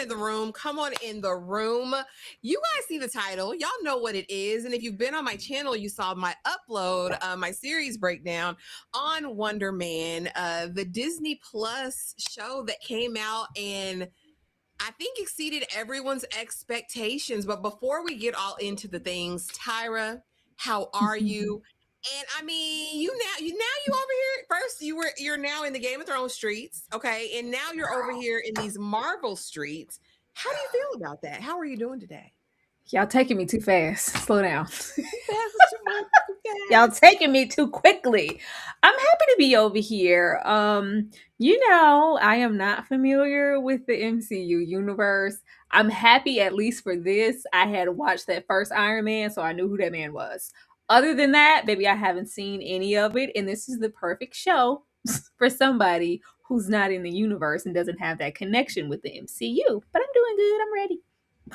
in the room. Come on in the room. You guys see the title. Y'all know what it is. And if you've been on my channel, you saw my upload, my series breakdown on Wonder Man, the Disney Plus show that came out and I think exceeded everyone's expectations. But before we get all into the things, Tyra, how are you? And I mean, you over here. First, you're now in the Game of Thrones streets, okay, and now you're over here in these Marvel streets. How do you feel about that? How are you doing today? Y'all taking me too fast. Slow down. Y'all Y'all taking me too quickly. I'm happy to be over here. I am not familiar with the MCU universe. I'm happy at least for this. I had watched that first Iron Man, so I knew who that man was. Other than that, baby, I haven't seen any of it, and this is the perfect show for somebody who's not in the universe and doesn't have that connection with the MCU. But I'm doing good. I'm ready.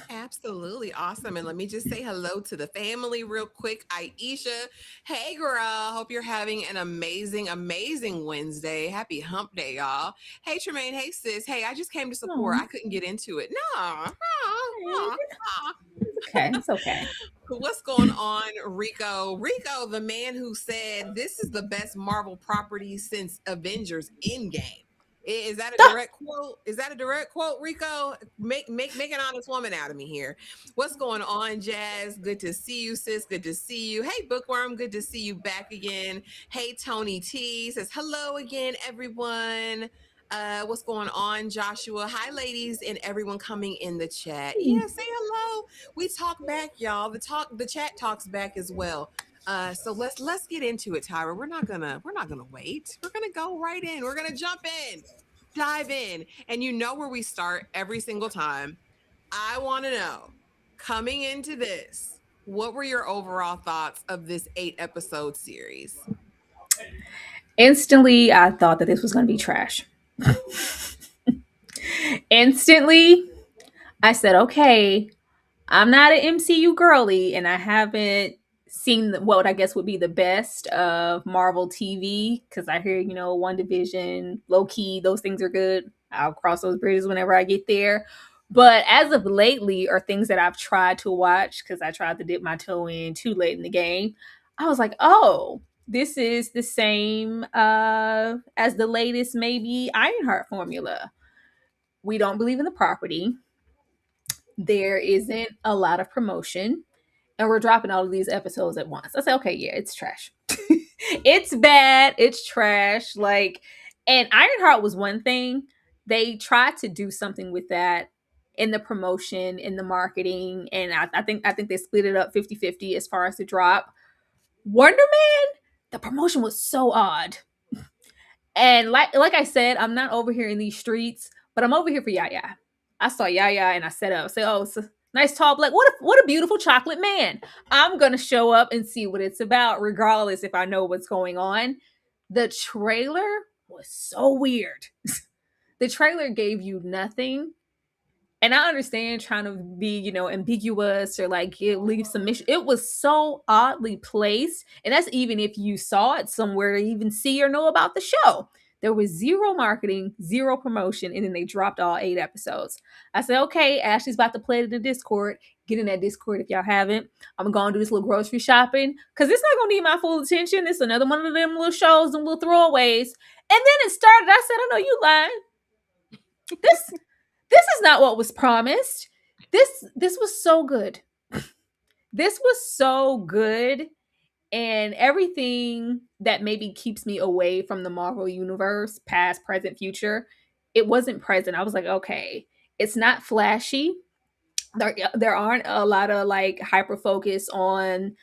Absolutely awesome. And let me just say hello to the family real quick. Aisha, hey girl, hope you're having an amazing Wednesday. Happy hump day, y'all. Hey Tremaine, hey sis. Hey, I just came to support. I couldn't get into it. No. Okay, it's okay. What's going on, Rico? Rico, the man who said this is the best Marvel property since Avengers Endgame. Is that a direct quote? Is that a direct quote, Rico? Make an honest woman out of me here. What's going on, Jazz? Good to see you, sis. Good to see you. Hey, Bookworm. Good to see you back again. Hey, Tony T says hello again, everyone. What's going on, Joshua? Hi, ladies, and everyone coming in the chat. Yeah, say hello. We talk back, y'all. The chat talks back as well. So let's get into it, Tyra. We're not gonna wait. We're gonna go right in. We're gonna jump in, dive in, and you know where we start every single time. I want to know, coming into this, what were your overall thoughts of this 8-episode series? Instantly, I thought that this was going to be trash. Instantly, I said, okay, I'm not an MCU girly, and I haven't seen what I guess would be the best of Marvel TV because I hear, WandaVision, low key, those things are good. I'll cross those bridges whenever I get there. But as of lately, are things that I've tried to watch because I tried to dip my toe in too late in the game. I was like, oh, this is the same as the latest, maybe Ironheart formula. We don't believe in the property. There isn't a lot of promotion, and we're dropping all of these episodes at once. I say, okay, yeah, it's trash. It's bad. It's trash. And Ironheart was one thing. They tried to do something with that in the promotion, in the marketing, and I think they split it up 50-50 as far as the drop. Wonder Man, the promotion was so odd. And like I said, I'm not over here in these streets, but I'm over here for Yaya. I saw Yaya and I set up. Say, oh, it's a nice tall black. What a beautiful chocolate man. I'm gonna show up and see what it's about, regardless if I know what's going on. The trailer was so weird. The trailer gave you nothing. And I understand trying to be, ambiguous or leave some mission. It was so oddly placed. And that's even if you saw it somewhere to even see or know about the show. There was zero marketing, zero promotion, and then they dropped all 8 episodes. I said, okay, Ashley's about to play it in the Discord. Get in that Discord if y'all haven't. I'm going to do this little grocery shopping because it's not going to need my full attention. It's another one of them little shows and little throwaways. And then it started. I said, I know you lying. This is not what was promised. This was so good. This was so good. And everything that maybe keeps me away from the Marvel universe, past, present, future, it wasn't present. I was like, okay, it's not flashy. There aren't a lot of hyper focus on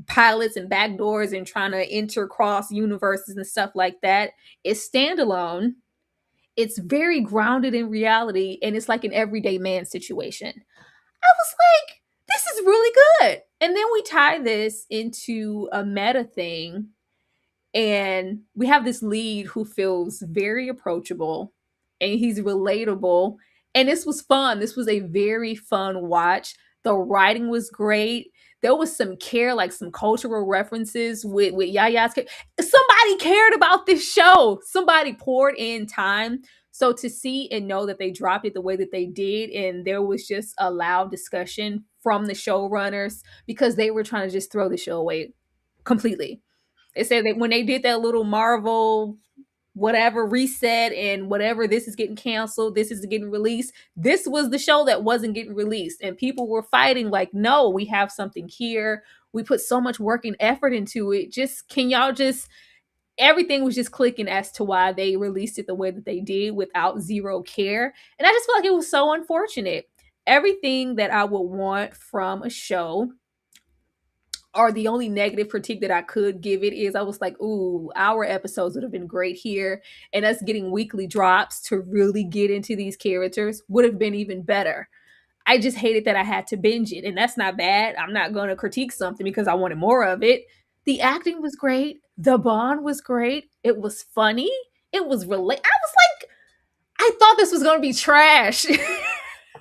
pilots and backdoors and trying to intercross universes and stuff like that. It's standalone. It's very grounded in reality, and it's like an everyday man situation. I was like, this is really good. And then we tie this into a meta thing, and we have this lead who feels very approachable and he's relatable. And this was fun. This was a very fun watch. The writing was great. There was some care, like some cultural references with Yaya's. Somebody cared about this show. Somebody poured in time So to see and know that they dropped it the way that they did, and there was just a loud discussion from the showrunners because they were trying to just throw the show away completely. They said that when they did that little Marvel whatever reset and whatever, this is getting canceled, this is getting released, this was the show that wasn't getting released, and people were fighting like, no, we have something here, we put so much work and effort into it, just can y'all just, everything was just clicking as to why they released it the way that they did without zero care. And I just feel like it was so unfortunate. Everything that I would want from a show, or the only negative critique that I could give it, is I was like, ooh, our episodes would have been great here. And us getting weekly drops to really get into these characters would have been even better. I just hated that I had to binge it. And that's not bad. I'm not going to critique something because I wanted more of it. The acting was great. The bond was great. It was funny. It was I was like, I thought this was going to be trash. I thought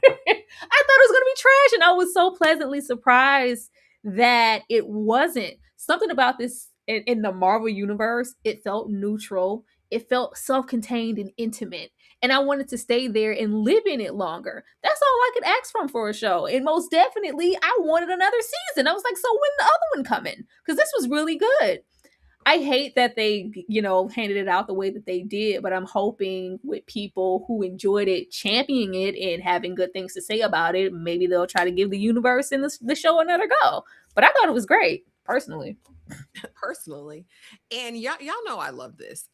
it was going to be trash. And I was so pleasantly surprised that it wasn't. Something about this in the Marvel universe, it felt neutral. It felt self contained and intimate. And I wanted to stay there and live in it longer. That's all I could ask for a show. And most definitely, I wanted another season. I was like, so when the other one coming? Because this was really good. I hate that they, handed it out the way that they did, but I'm hoping with people who enjoyed it championing it and having good things to say about it, maybe they'll try to give the universe and the show another go. But I thought it was great, personally. Personally. And y'all know I love this.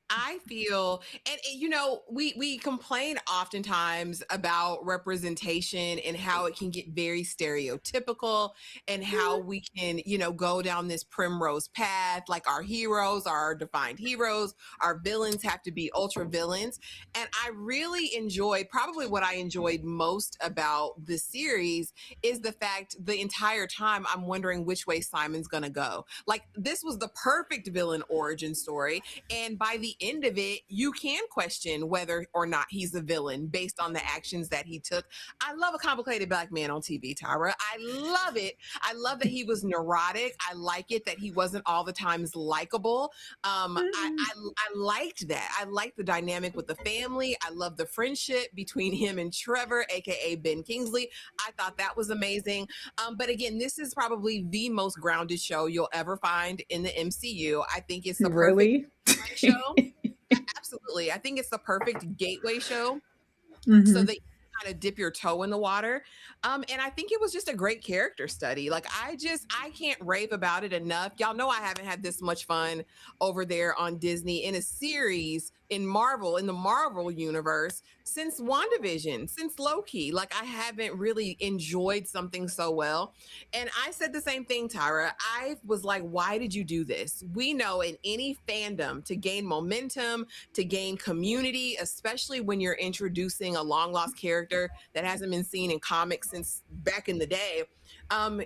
I feel, and we complain oftentimes about representation and how it can get very stereotypical, and how we can, go down this primrose path. Like, our heroes are our defined heroes, our villains have to be ultra villains. And I really enjoyed, probably what I enjoyed most about the series is the fact the entire time I'm wondering which way Simon's gonna go. Like, this was the perfect villain origin story, and by the end of it, you can question whether or not he's a villain based on the actions that he took. I love a complicated black man on TV, Tyra. I love it. I love that he was neurotic. I like it that he wasn't all the times likable. I liked that. I liked the dynamic with the family. I love the friendship between him and Trevor, aka Ben Kingsley. I thought that was amazing. But again, this is probably the most grounded show you'll ever find in the MCU. I think it's the perfect show. Absolutely. I think it's the perfect gateway show. Mm-hmm. So that you kind of dip your toe in the water. And I think it was just a great character study. Like, I can't rave about it enough. Y'all know I haven't had this much fun over there on Disney in a series in the Marvel universe since WandaVision, since Loki. Like, I haven't really enjoyed something so well. And I said the same thing, Tyra. I was like, why did you do this? We know in any fandom, to gain momentum, to gain community, especially when you're introducing a long lost character that hasn't been seen in comics since back in the day,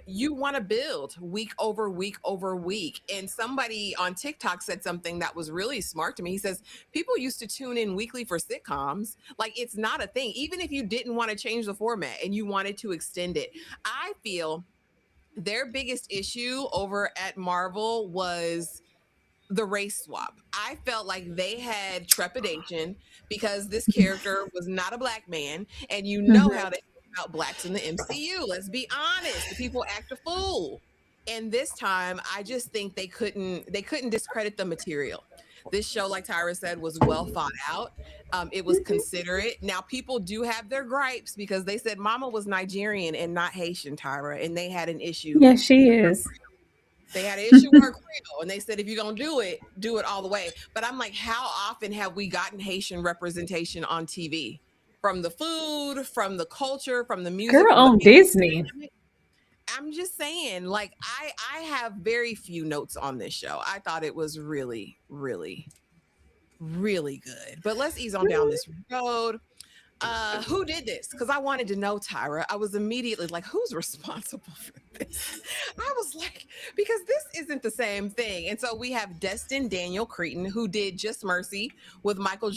you want to build week over week over week. And somebody on TikTok said something that was really smart to me. He says, people used to tune in weekly for sitcoms. Like, it's not a thing. Even if you didn't want to change the format and you wanted to extend it, I feel their biggest issue over at Marvel was the race swap. I felt like they had trepidation because this character was not a black man, and you know how they feel about blacks in the MCU. Let's be honest, the people act a fool. And this time, I just think they couldn't discredit the material. This show, like Tyra said, was well thought out. It was considerate. Now, people do have their gripes because they said Mama was Nigerian and not Haitian, Tyra, and they had an issue. Yeah, she is. They had an issue with her Creole, and they said, if you're going to do it all the way. But I'm like, how often have we gotten Haitian representation on TV? From the food, from the culture, from the music, Girl from the on Disney. I'm just saying, like, I have very few notes on this show. I thought it was really, really, really good. But let's ease on down this road. Who did this? Because I wanted to know, Tyra. I was immediately like, who's responsible for this? I was like, because this isn't the same thing. And so we have Destin Daniel Cretton, who did Just Mercy with Michael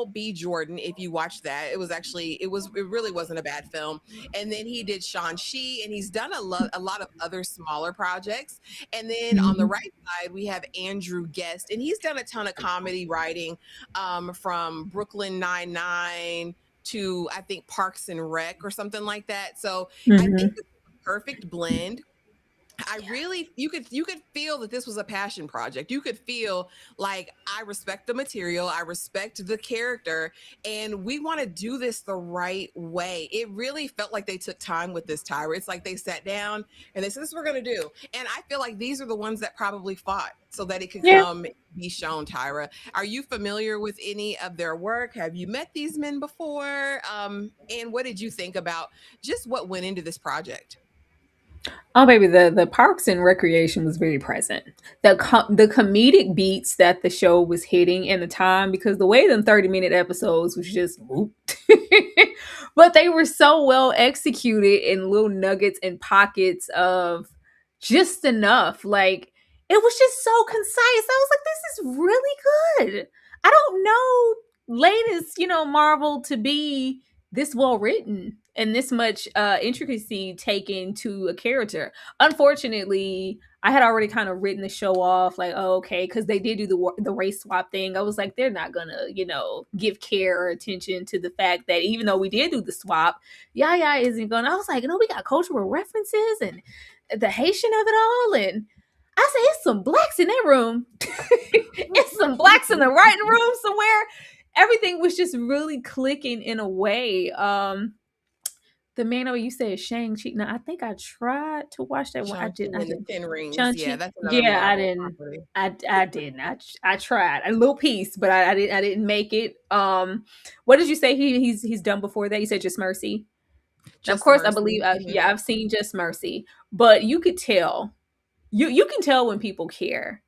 B. Jordan. If you watch that, it really wasn't a bad film. And then he did Shang-Chi, and he's done a lot of other smaller projects. And then on the Mhm. right side, we have Andrew Guest, and he's done a ton of comedy writing, from Brooklyn Nine-Nine to, I think, Parks and Rec or something like that. So I think Mhm. it's a perfect blend. You could feel that this was a passion project. You could feel like, I respect the material, I respect the character, and we want to do this the right way. It really felt like they took time with this, Tyra. It's like they sat down and they said, this is what we're going to do. And I feel like these are the ones that probably fought so that it could Yeah. come be shown, Tyra. Are you familiar with any of their work? Have you met these men before? And what did you think about just what went into this project? Oh, baby, the Parks and Recreation was very present. The comedic beats that the show was hitting in the time, because the way them 30-minute episodes was just whoop. But they were so well executed in little nuggets and pockets of just enough. Like, it was just so concise. I was like, this is really good. I don't know latest, Marvel to be this well written and this much intricacy taken to a character. Unfortunately, I had already kind of written the show off, like, oh, okay, because they did do the race swap thing. I was like, they're not gonna, give care or attention to the fact that even though we did do the swap, Yaya isn't gonna. I was like, no, we got cultural references and the Haitian of it all, and I said, it's some blacks in that room. It's some blacks in the writing room somewhere. Everything was just really clicking in a way. The man over you said Shang-Chi. Now I think I tried to watch that one. I Shang-Chi did. I and the did. Ten Rings. Yeah, Shang-Chi. that's another Yeah, I Marvel didn't. property. I didn't. I tried a little piece, but I didn't. I didn't make it. What did you say he's done before that? You said Just Mercy. Now, of Just course, I Mercy. believe. Mhm. Yeah, I've seen Just Mercy, but you could tell. You can tell when people care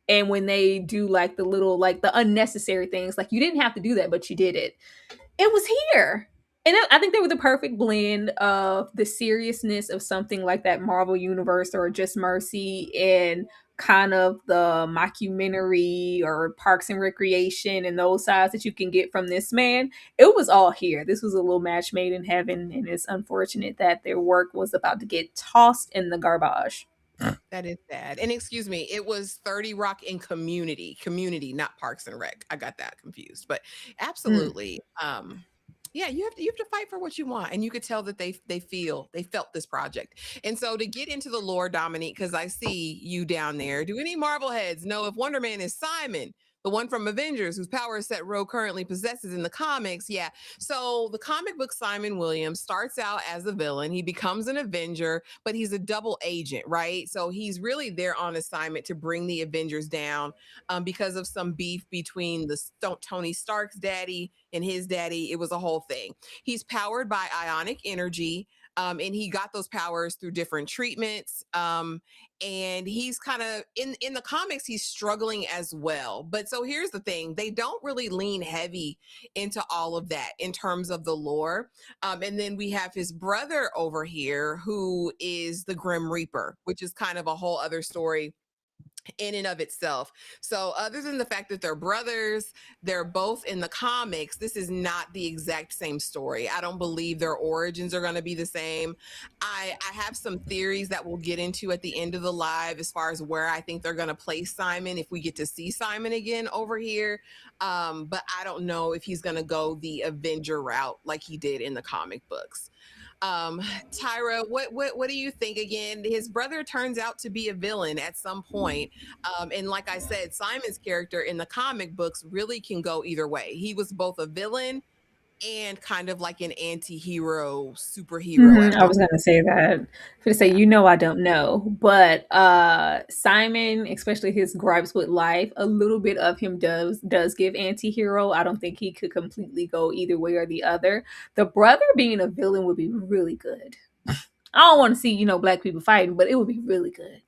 and when they do like the little, like the unnecessary things. Like, you didn't have to do that, but you did it. It was here. And I think they were the perfect blend of the seriousness of something like that Marvel Universe or Just Mercy, and kind of the mockumentary or Parks and Recreation and those sides that you can get from this man. It was all here. This was a little match made in heaven, and it's unfortunate that their work was about to get tossed in the garbage. That is sad. And excuse me, it was 30 Rock and Community, not Parks and Rec. I got that confused. But Mm. absolutely. Yeah, you have to fight for what you want, and you could tell that they felt this project. And so, to get into the lore, Dominique, because I see you down there, do any Marvel heads know if Wonder Man is Simon, the one from Avengers, whose power set Rogue currently possesses in the comics? Yeah. So the comic book Simon Williams starts out as a villain. He becomes an Avenger, but he's a double agent, right? So he's really there on assignment to bring the Avengers down, because of some beef between Tony Stark's daddy and his daddy. It was a whole thing. He's powered by ionic energy. And he got those powers through different treatments. And he's kind of in the comics, he's struggling as well. But so here's the thing: they don't really lean heavy into all of that in terms of the lore. And then we have his brother over here, who is the Grim Reaper, which is kind of a whole other story in and of itself. So, other than the fact that they're brothers, they're both in the comics, this is not the exact same story. I don't believe their origins are going to be the same. I have some theories that we'll get into at the end of the live as far as where I think they're going to place Simon if we get to see Simon again over here. But I don't know if he's going to go the Avenger route like he did in the comic books. um Tyra, what do you think? Again, his brother turns out to be a villain at some point. And like I said, Simon's character in the comic books really can go either way. He was both a villain and kind of like an anti-hero superhero Mhm, at I one. was gonna say that. I'm gonna say, Yeah. I don't know, but Simon, especially his gripes with life, a little bit of him does give anti-hero. I don't think he could completely go either way or the other. The brother being a villain would be really good. I don't want to see, black people fighting, but it would be really good.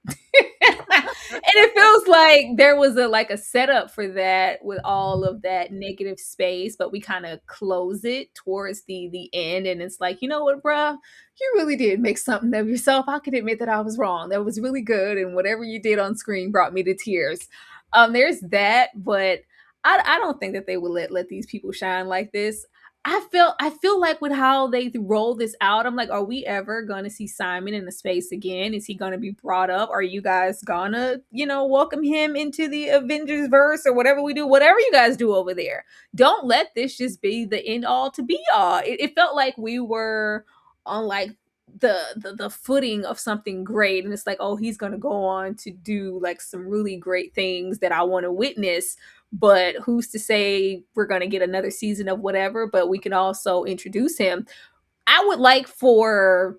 And it feels like there was a setup for that with all of that negative space, but we kind of close it towards the end, and it's like, you know what, bruh, you really did make something of yourself. I can admit that I was wrong. That was really good, and whatever you did on screen brought me to tears. There's that, but I don't think that they would let these people shine like this. I feel like with how they roll this out, I'm like, are we ever gonna see Simon in the space again? Is he gonna be brought up? Are you guys gonna, welcome him into the Avengers verse or whatever we do, whatever you guys do over there? Don't let this just be the end all to be all. It felt like we were on like the footing of something great, and it's like, oh, he's gonna go on to do like some really great things that I want to witness, but who's to say we're going to get another season of whatever, but we can also introduce him. I would like for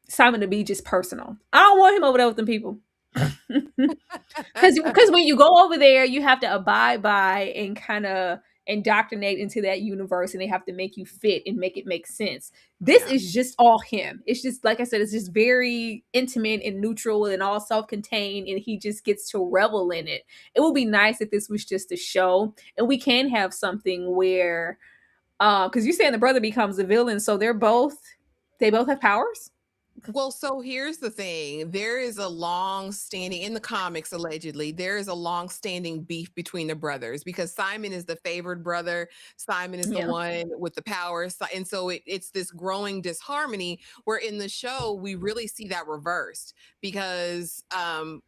Simon to be just personal. I don't want him over there with them people. Because when you go over there, you have to abide by and kind of indoctrinate into that universe, and they have to make you fit and make it make sense. This Yeah. is just all him. It's just, like I said, it's just very intimate and neutral and all self-contained, and he just gets to revel in it. It would be nice if this was just a show, and we can have something where because you're saying the brother becomes a villain, so they both have powers. Well, so here's the thing. There is a long standing in the comics, allegedly, there is a long standing beef between the brothers because Simon is the favored brother. Simon is the Yeah. one with the power. And so it's this growing disharmony where in the show, we really see that reversed because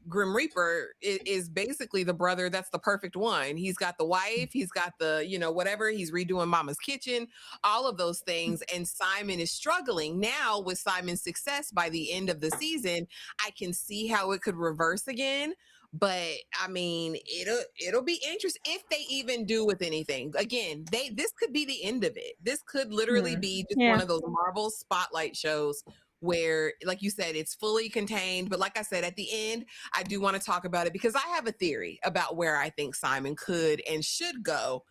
Grim Reaper is basically the brother that's the perfect one. He's got the wife, he's got the, whatever, he's redoing mama's kitchen, all of those things. And Simon is struggling now with Simon's success by the end of the season. I can see how it could reverse again. But I mean, it'll be interesting if they even do with anything. Again, this could be the end of it. This could literally be just one Yeah. of those Marvel spotlight shows where, like you said, it's fully contained. But like I said, at the end, I do want to talk about it because I have a theory about where I think Simon could and should go,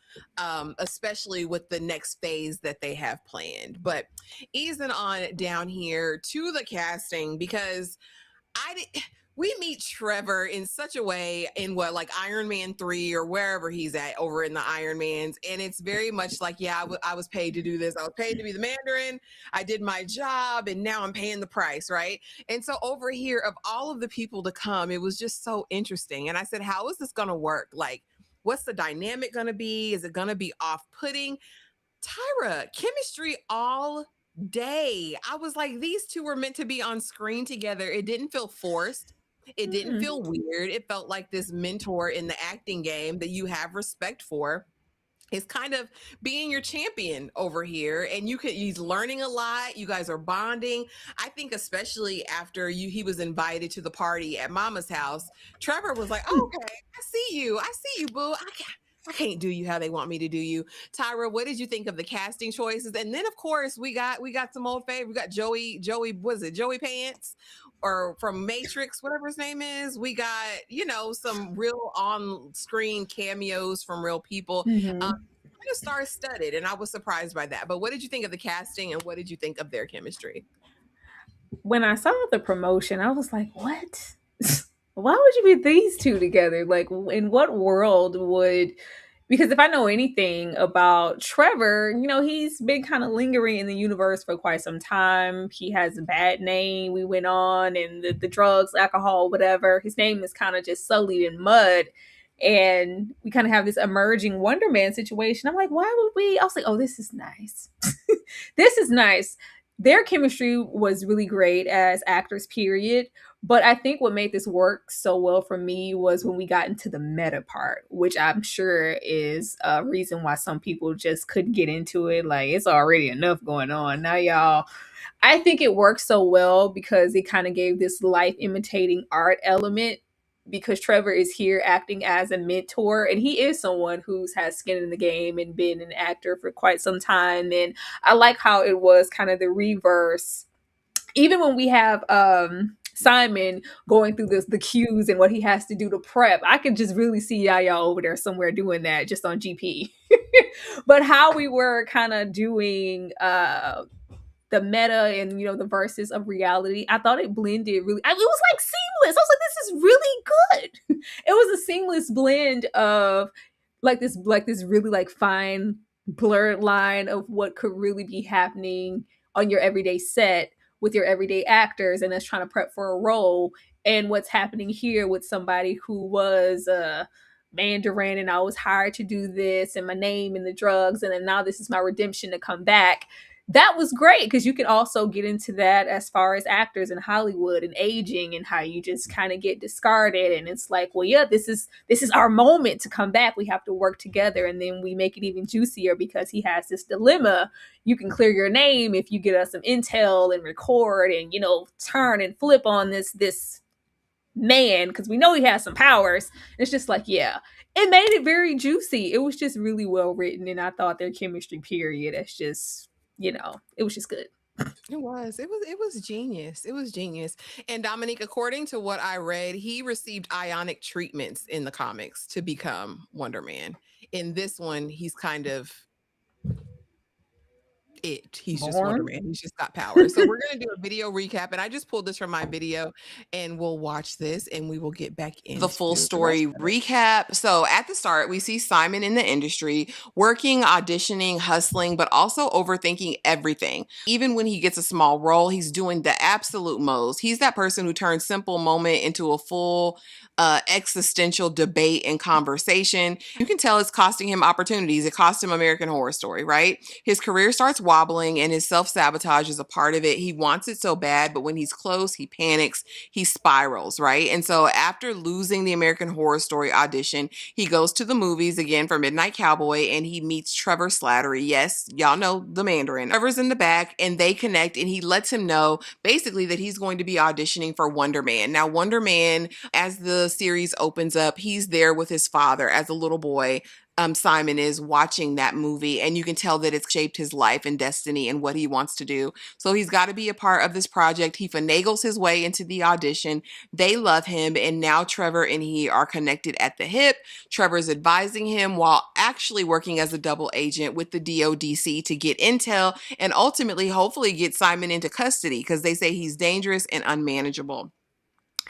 especially with the next phase that they have planned. But easing on down here to the casting, because we meet Trevor in such a way in what, like Iron Man 3 or wherever he's at over in the Iron Mans. And it's very much like, yeah, I was paid to do this. I was paid to be the Mandarin. I did my job and now I'm paying the price. Right. And so over here, of all of the people to come, it was just so interesting. And I said, how is this going to work? Like, what's the dynamic going to be? Is it going to be off putting? Tyra, chemistry all day. I was like, these two were meant to be on screen together. It didn't feel forced. It didn't Mm. feel weird. It felt like this mentor in the acting game that you have respect for is kind of being your champion over here, and he's learning a lot. You guys are bonding. I think especially after he was invited to the party at mama's house, Trevor was like, oh, okay, I see you, boo. I can't do you how they want me to do you. Tyra, what did you think of the casting choices? And then of course we got some old favorite. We got Joey, was it Joey Pants or from Matrix, whatever his name is. We got, some real on screen cameos from real people. Hmm. Kind of star studded, and I was surprised by that. But what did you think of the casting, and what did you think of their chemistry? When I saw the promotion, I was like, what? Why would you put these two together? Like, in what world would. Because if I know anything about Trevor, he's been kind of lingering in the universe for quite some time. He has a bad name. We went on, and the drugs, alcohol, whatever. His name is kind of just sullied in mud. And we kind of have this emerging Wonder Man situation. I'm like, why would we? I was like, oh, this is nice. This is nice. Their chemistry was really great as actors, period. But I think what made this work so well for me was when we got into the meta part, which I'm sure is a reason why some people just couldn't get into it. Like, it's already enough going on. Now, y'all, I think it worked so well because it kind of gave this life imitating art element, because Trevor is here acting as a mentor, and he is someone who's has skin in the game and been an actor for quite some time. And I like how it was kind of the reverse. Even when we have Simon going through the cues and what he has to do to prep, I could just really see Yaya over there somewhere doing that just on GP. But how we were kind of doing the meta and the verses of reality, I thought it blended really. It was like seamless. I was like, this is really good. It was a seamless blend of like this really like fine blurred line of what could really be happening on your everyday set with your everyday actors and that's trying to prep for a role, and what's happening here with somebody who was Mandarin and I was hired to do this and my name and the drugs and then now this is my redemption to come back. That was great because you can also get into that as far as actors in Hollywood and aging and how you just kind of get discarded and it's like, well, yeah, this is our moment to come back. We have to work together and then we make it even juicier because he has this dilemma. You can clear your name if you get us some intel and record and turn and flip on this man because we know he has some powers. It's just like, yeah, it made it very juicy. It was just really well written, and I thought their chemistry, period, it's just, it was just good. It was genius. It was genius. And Dominique, according to what I read, he received ionic treatments in the comics to become Wonder Man. In this one, he's kind of it. He's just Wonder Born. Man. He's just got power. So we're gonna do a video recap, and I just pulled this from my video, and we'll watch this, and we will get back into the full the story rest of it. recap. So at the start, we see Simon in the industry, working, auditioning, hustling, but also overthinking everything. Even when he gets a small role, he's doing the absolute most. He's that person who turns simple moment into a full existential debate and conversation. You can tell it's costing him opportunities. It cost him American Horror Story, right? His career starts wobbling and his self-sabotage is a part of it. He wants it so bad, but when he's close, he panics, he spirals, right? And so after losing the American Horror Story audition, he goes to the movies again for Midnight Cowboy and he meets Trevor Slattery. Yes, y'all know the Mandarin. Trevor's in the back and they connect and he lets him know basically that he's going to be auditioning for Wonder Man. Now, Wonder Man, as the series opens up, he's there with his father as a little boy. Simon is watching that movie and you can tell that it's shaped his life and destiny and what he wants to do. So he's got to be a part of this project. He finagles his way into the audition. They love him and now Trevor and he are connected at the hip. Trevor's advising him while actually working as a double agent with the DODC to get intel and ultimately hopefully get Simon into custody because they say he's dangerous and unmanageable.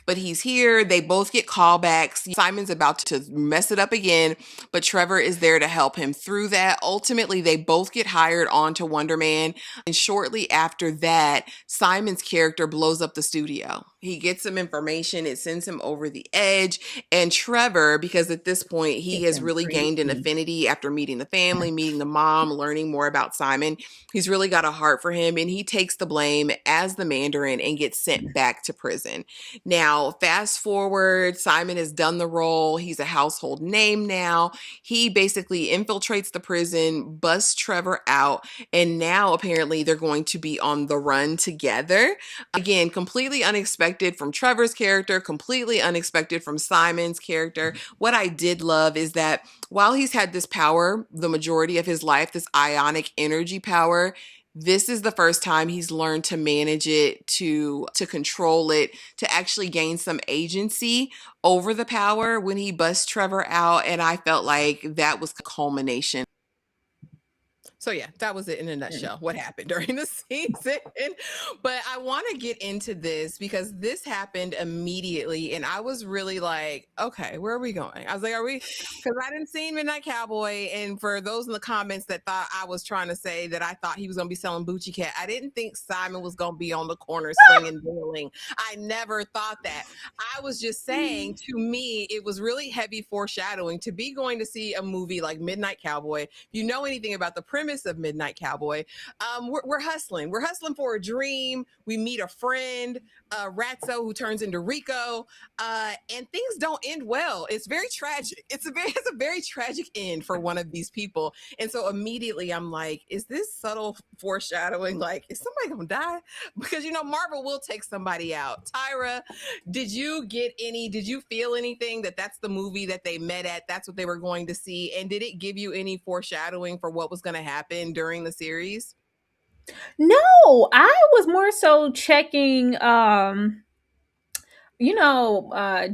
But he's here. They both get callbacks. Simon's about to mess it up again, but Trevor is there to help him through that. Ultimately, they both get hired onto Wonder Man. And shortly after that, Simon's character blows up the studio. He gets some information. It sends him over the edge. And Trevor, because at this point, he has really gained an affinity after meeting the family, meeting the mom, learning more about Simon. He's really got a heart for him. And he takes the blame as the Mandarin and gets sent back to prison. Now, fast forward, Simon has done the role. He's a household name now. He basically infiltrates the prison, busts Trevor out, and now apparently they're going to be on the run together. Again, completely unexpected from Trevor's character, completely unexpected from Simon's character. What I did love is that while he's had this power the majority of his life, this ionic energy power, this is the first time he's learned to manage it, to control it, to actually gain some agency over the power when he busts Trevor out. And I felt like that was a culmination. So yeah, that was it in a nutshell, what happened during the season. But I want to get into this because this happened immediately and I was really like, okay, where are we going? I was like, are we, because I didn't see Midnight Cowboy, and for those in the comments that thought I was trying to say that I thought he was going to be selling Bucci Cat, I didn't think Simon was going to be on the corner swinging bailing. I never thought that. I was just saying, to me, it was really heavy foreshadowing to be going to see a movie like Midnight Cowboy. If you know anything about the premise of Midnight Cowboy, we're hustling. We're hustling for a dream. We meet a friend, Ratso, who turns into Rico, and things don't end well. It's very tragic. It's a very tragic end for one of these people. And so immediately I'm like, is this subtle foreshadowing? Like, is somebody gonna die? Because Marvel will take somebody out. Tyra, did you feel anything that's the movie that they met at? That's what they were going to see. And did it give you any foreshadowing for what was going to happen during the series? No, I was more so checking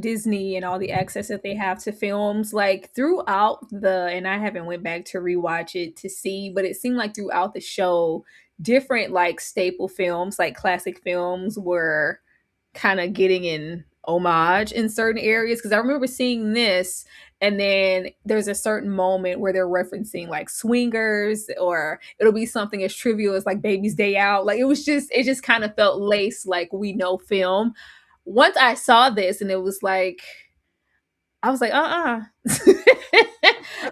Disney and all the access that they have to films, like throughout and I haven't went back to rewatch it to see, but it seemed like throughout the show, different like staple films, like classic films, were kind of getting in homage in certain areas, because I remember seeing this, and then there's a certain moment where they're referencing like swingers, or it'll be something as trivial as like Baby's Day Out. Like it just kind of felt laced like we know film. Once I saw this, and it was like, I was like,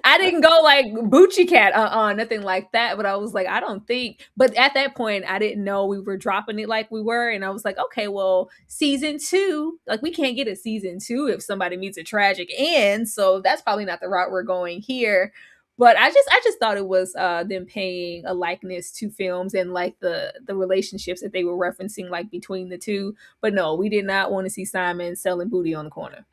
I didn't go like Bucci Cat, nothing like that. But I was like, I don't think. But at that point, I didn't know we were dropping it like we were, and I was like, okay, well, season two, like we can't get a season two if somebody meets a tragic end, so that's probably not the route we're going here. But I just thought it was them paying a likeness to films and like the relationships that they were referencing like between the two. But no, we did not want to see Simon selling booty on the corner.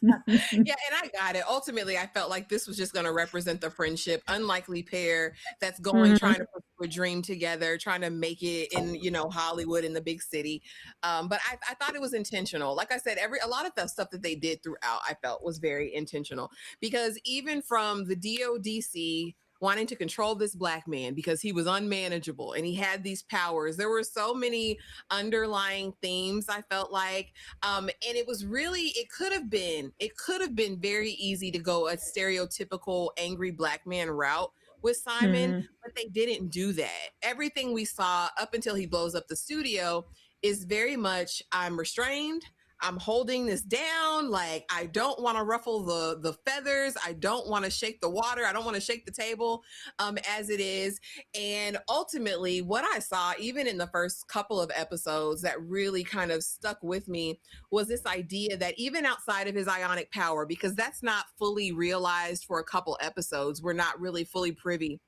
Yeah, and I got it. Ultimately, I felt like this was just going to represent the friendship, unlikely pair that's going, trying to pursue a dream together, trying to make it in, Hollywood, in the big city. But I thought it was intentional. Like I said, a lot of the stuff that they did throughout, I felt was very intentional, because even from the DODC wanting to control this black man because he was unmanageable and he had these powers, there were so many underlying themes, I felt like. And it was really, it could have been very easy to go a stereotypical angry black man route with Simon, but they didn't do that. Everything we saw up until he blows up the studio is very much, I'm restrained, I'm holding this down. Like, I don't want to ruffle the feathers. I don't want to shake the water. I don't want to shake the table as it is. And ultimately, what I saw, even in the first couple of episodes, that really kind of stuck with me was this idea that even outside of his ionic power, because that's not fully realized for a couple episodes, we're not really fully privy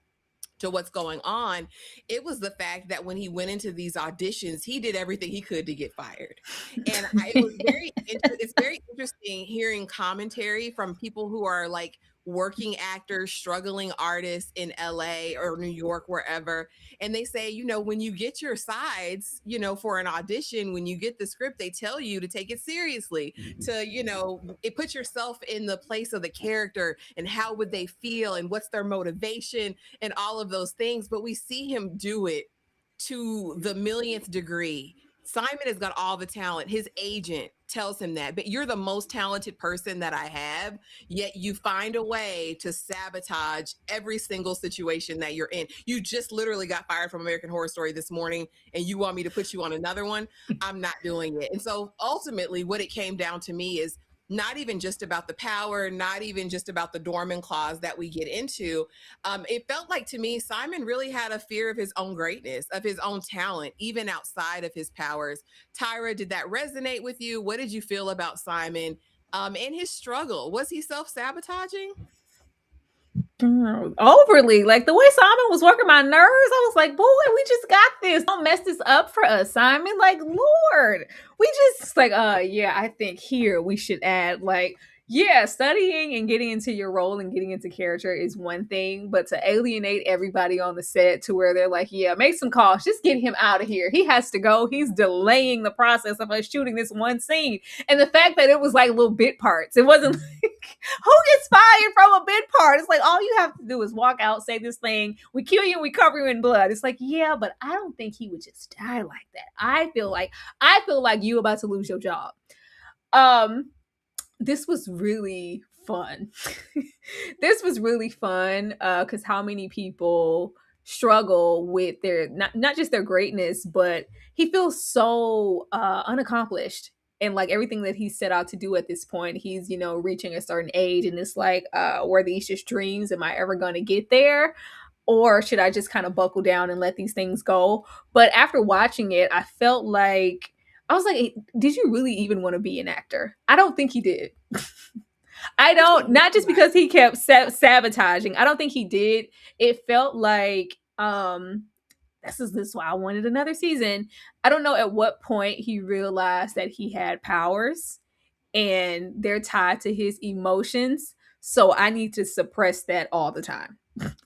to what's going on. It was the fact that when he went into these auditions, he did everything he could to get fired. And it's very interesting hearing commentary from people who are like working actors, struggling artists in LA or New York, wherever. And they say, when you get your sides, for an audition, when you get the script, they tell you to take it seriously, it puts yourself in the place of the character and how would they feel and what's their motivation and all of those things. But we see him do it to the millionth degree. Simon has got all the talent. His agent tells him that, but you're the most talented person that I have, yet you find a way to sabotage every single situation that you're in. You just literally got fired from American Horror Story this morning, and you want me to put you on another one? I'm not doing it. And so ultimately what it came down to me is not even just about the power, not even just about the Dormant Clause that we get into. It felt like to me, Simon really had a fear of his own greatness, of his own talent, even outside of his powers. Tyra, did that resonate with you? What did you feel about Simon and his struggle? Was he self-sabotaging? Overly, like the way Simon was working my nerves, I was like, boy, we just got this, don't mess this up for us, Simon. Like, Lord, we just like, yeah, I think here we should add like, yeah, studying and getting into your role and getting into character is one thing, but to alienate everybody on the set to where they're like, yeah, make some calls, just get him out of here, he has to go, he's delaying the process of us shooting this one scene. And the fact that it was like little bit parts, it wasn't like, who gets fired from a bit part? It's like, all you have to do is walk out, say this thing, we kill you and we cover you in blood. It's like, yeah, but I don't think he would just die like that. I feel like you about to lose your job. This was really fun. This was really fun because how many people struggle with their not just their greatness, but he feels so unaccomplished. And like everything that he set out to do at this point, he's reaching a certain age, and it's like, were these just dreams? Am I ever going to get there? Or should I just kind of buckle down and let these things go? But after watching it, I felt like, I was like, did you really even want to be an actor? I don't think he did. I don't, not just because he kept sabotaging. I don't think he did. It felt like, this is why I wanted another season. I don't know at what point he realized that he had powers and they're tied to his emotions. So I need to suppress that all the time.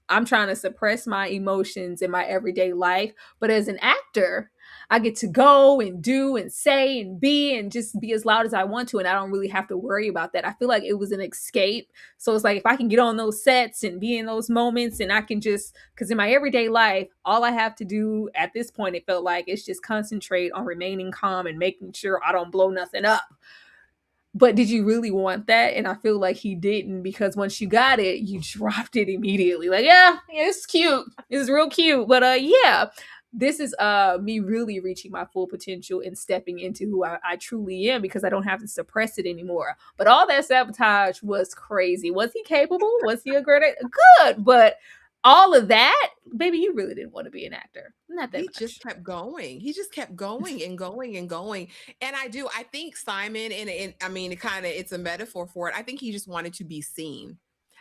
I'm trying to suppress my emotions in my everyday life. But as an actor, I get to go and do and say and be and just be as loud as I want to. And I don't really have to worry about that. I feel like it was an escape. So it's like, if I can get on those sets and be in those moments, and I can just, because in my everyday life, all I have to do at this point, it felt like, is just concentrate on remaining calm and making sure I don't blow nothing up. But did you really want that? And I feel like he didn't, because once you got it, you dropped it immediately. Like, yeah, it's cute. It's real cute. But yeah, this is me really reaching my full potential and stepping into who I truly am, because I don't have to suppress it anymore. But all that sabotage was crazy. Was he capable? Was he a great actor? Good. But all of that, baby, you really didn't want to be an actor. Not that He just much. kept going. He just kept going and going and going. And I think Simon, and I mean, it's a metaphor for it. I think he just wanted to be seen.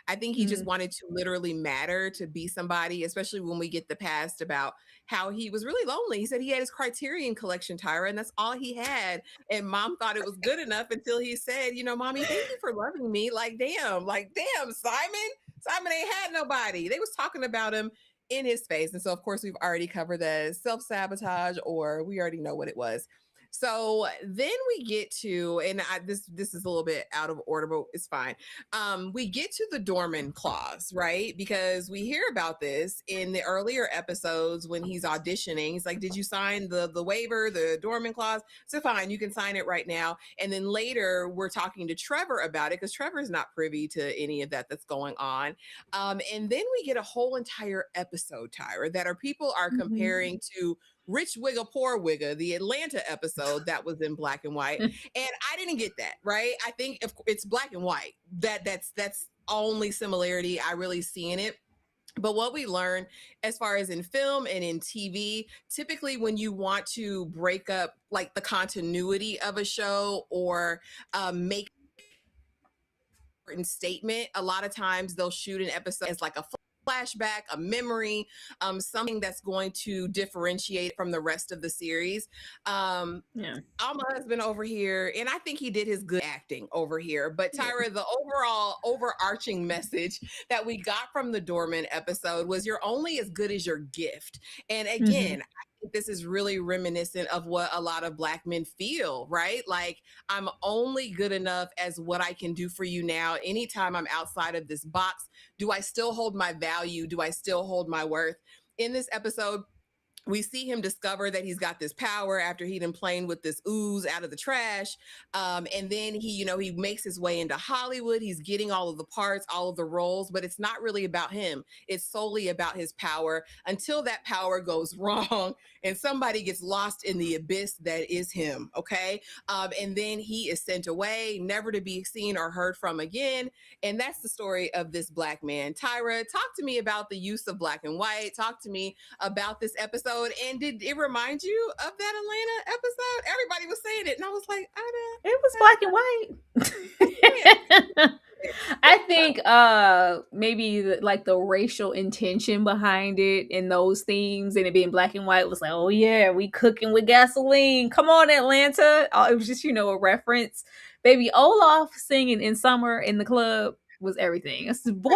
I think he just Mm, wanted to literally matter, to be somebody, especially when we get the past about how he was really lonely. He said he had his Criterion collection, Tyra, and that's all he had. And mom thought it was good enough until he said, Mommy, thank you for loving me. Like, damn, Simon. Simon ain't had nobody. They was talking about him in his face. And so, of course, we've already covered the self sabotage, or we already know what it was. So then we get to, and this is a little bit out of order, but it's fine. We get to the Dormant Clause, right? Because we hear about this in the earlier episodes when he's auditioning. He's like, "Did you sign the waiver, the Dormant Clause?" So fine, you can sign it right now. And then later we're talking to Trevor about it, because Trevor's not privy to any of that that's going on. And then we get a whole entire episode, Tyra, that people are mhm. comparing to Rich Wigga, Poor Wigga, the Atlanta episode that was in black and white. And I didn't get that, right? I think if it's black and white, that's only similarity I really see in it. But what we learn as far as in film and in TV, typically when you want to break up like the continuity of a show, or make statement, a lot of times they'll shoot an episode as like a flashback, a memory, something that's going to differentiate from the rest of the series. Yeah. My husband over here, and I think he did his good acting over here. But Yeah. Tyra, the overall overarching message that we got from the Dormant episode was, you're only as good as your gift. And Mhm. again, I think this is really reminiscent of what a lot of black men feel, right? Like, I'm only good enough as what I can do for you now. Anytime I'm outside of this box, do I still hold my value? Do I still hold my worth? In this episode, we see him discover that he's got this power after he'd been playing with this ooze out of the trash. And then he makes his way into Hollywood. He's getting all of the parts, all of the roles, but it's not really about him. It's solely about his power, until that power goes wrong and somebody gets lost in the abyss that is him. Okay. And then he is sent away, never to be seen or heard from again. And that's the story of this black man. Tyra, talk to me about the use of black and white. Talk to me about this episode. And did it remind you of that Atlanta episode? Everybody was saying it, and I was like, It was black I and white. I think maybe like the racial intention behind it and those themes, and it being black and white, was like, oh yeah, we cooking with gasoline. Come on, Atlanta. It was just, a reference. Baby Olaf singing in summer in the club was everything. I said, boy,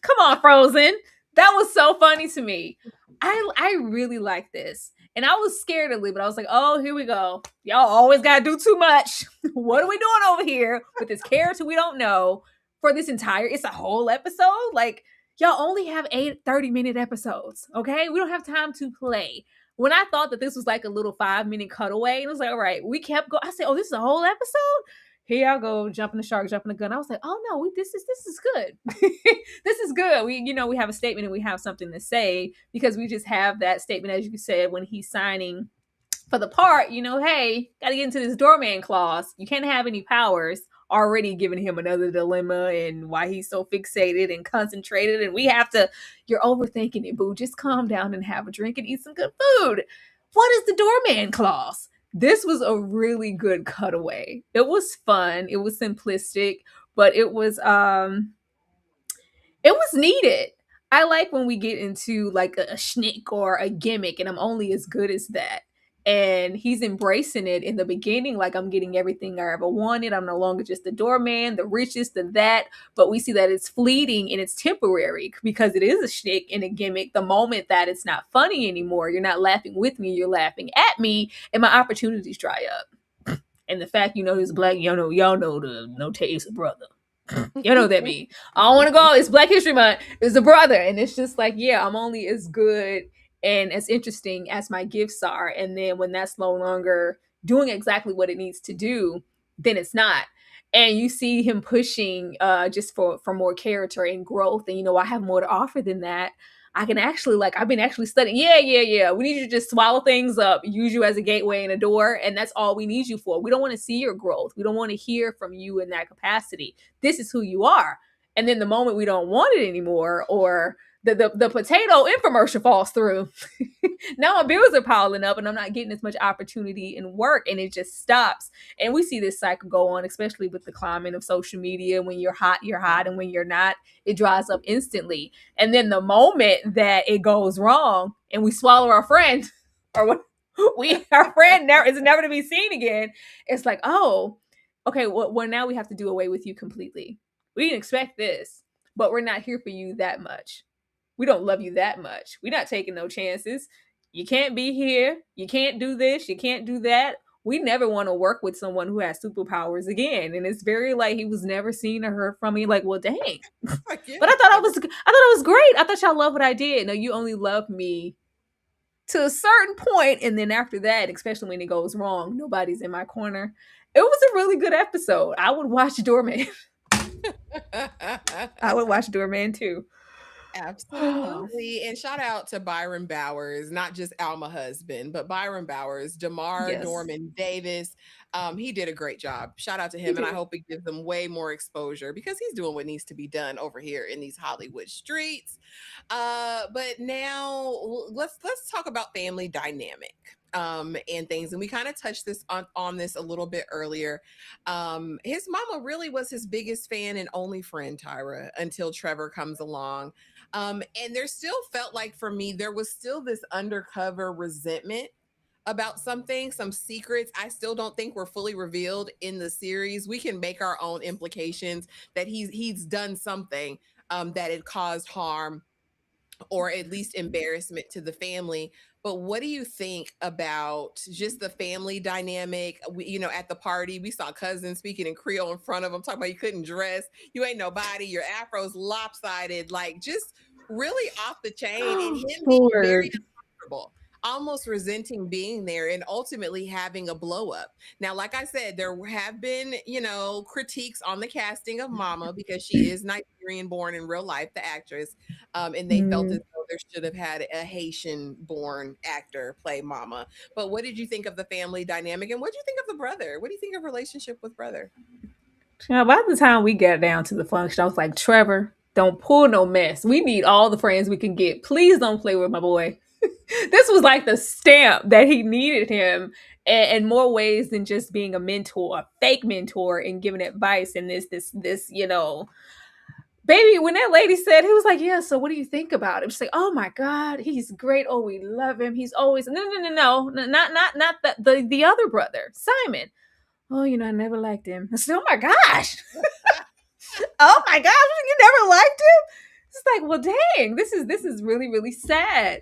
come on, Frozen. That was so funny to me. I really like this. And I was scared a little, but I was like, oh, here we go. Y'all always gotta do too much. What are we doing over here with this character we don't know for this it's a whole episode? Like, y'all only have 30-minute episodes, okay? We don't have time to play. When I thought that this was like a little 5-minute cutaway, and it was like, all right, we kept going. I said, oh, this is a whole episode? Here y'all go, jumping the shark, jumping the gun. I was like, oh no, this is good. This is good. We have a statement and we have something to say, because we just have that statement, as you said, when he's signing for the part, hey, gotta get into this doorman clause. You can't have any powers, already giving him another dilemma and why he's so fixated and concentrated. And you're overthinking it, boo. Just calm down and have a drink and eat some good food. What is the doorman clause? This was a really good cutaway. It was fun. It was simplistic, but it was needed. I like when we get into like a schnick or a gimmick, and I'm only as good as that. And he's embracing it in the beginning, like, I'm getting everything I ever wanted. I'm no longer just the doorman, the richest, the that. But we see that it's fleeting and it's temporary, because it is a schnick and a gimmick. The moment that it's not funny anymore, you're not laughing with me, you're laughing at me, and my opportunities dry up. And the fact he's black, y'all know the no taste brother. You know what that means. I don't want to go. It's Black History Month. It's a brother. And it's just like, yeah, I'm only as good and as interesting as my gifts are. And then when that's no longer doing exactly what it needs to do, then it's not. and you see him pushing just for more character and growth, and I have more to offer than that. I can actually, like, I've been actually studying. Yeah, we need you to just swallow things up, use you as a gateway and a door, and that's all we need you for. We don't want to see your growth. We don't want to hear from you in that capacity. This is who you are. And then the moment we don't want it anymore, or the potato infomercial falls through, now my bills are piling up and I'm not getting as much opportunity in work, and it just stops. And we see this cycle go on, especially with the climate of social media. When you're hot, and when you're not, it dries up instantly. And then the moment that it goes wrong and we swallow our friend, or what, our friend is never to be seen again, it's like, oh, okay, well now we have to do away with you completely. We didn't expect this, but we're not here for you that much. We don't love you that much. We're not taking no chances. You can't be here. You can't do this. You can't do that. We never want to work with someone who has superpowers again. And it's very like he was never seen or heard from me. Like, well, dang. But I thought it was great. I thought y'all loved what I did. No, you only love me to a certain point, and then after that, especially when it goes wrong, nobody's in my corner. It was a really good episode. I would watch Dormant. I would watch Dormant too. Absolutely. And shout out to Byron Bowers, not just Alma husband, but Byron Bowers, Damar Yes. Dorman Davis. He did a great job. Shout out to him. And I hope it gives them way more exposure, because he's doing what needs to be done over here in these Hollywood streets. But now let's talk about family dynamic and things. And we kind of touched this on this a little bit earlier. His mama really was his biggest fan and only friend, Tyra, until Trevor comes along. And there still felt like, for me, there was still this undercover resentment about something, some secrets I still don't think were fully revealed in the series. We can make our own implications that he's done something that had caused harm or at least embarrassment to the family. But what do you think about just the family dynamic? At the party, we saw cousins speaking in Creole in front of him, talking about you couldn't dress, you ain't nobody, your afro's lopsided, like just really off the chain, and him being very uncomfortable, almost resenting being there, and ultimately having a blow up. Now, like I said, there have been, critiques on the casting of Mama, because she is Nigerian born in real life, the actress. And they felt as though there should have had a Haitian born actor play Mama. But what did you think of the family dynamic? And what did you think of the brother? What do you think of relationship with brother? By the time we got down to the function, I was like, Trevor, don't pull no mess. We need all the friends we can get. Please don't play with my boy. This was like the stamp that he needed him in more ways than just being a mentor, a fake mentor, and giving advice. And this, baby, when that lady said, he was like, yeah, so what do you think about him? She's like, oh my God, he's great. Oh, we love him. He's always, no, not the other brother, Simon. Oh, I never liked him. I said, oh my gosh. Oh my gosh, you never liked him? It's like, well, dang, this is really, really sad.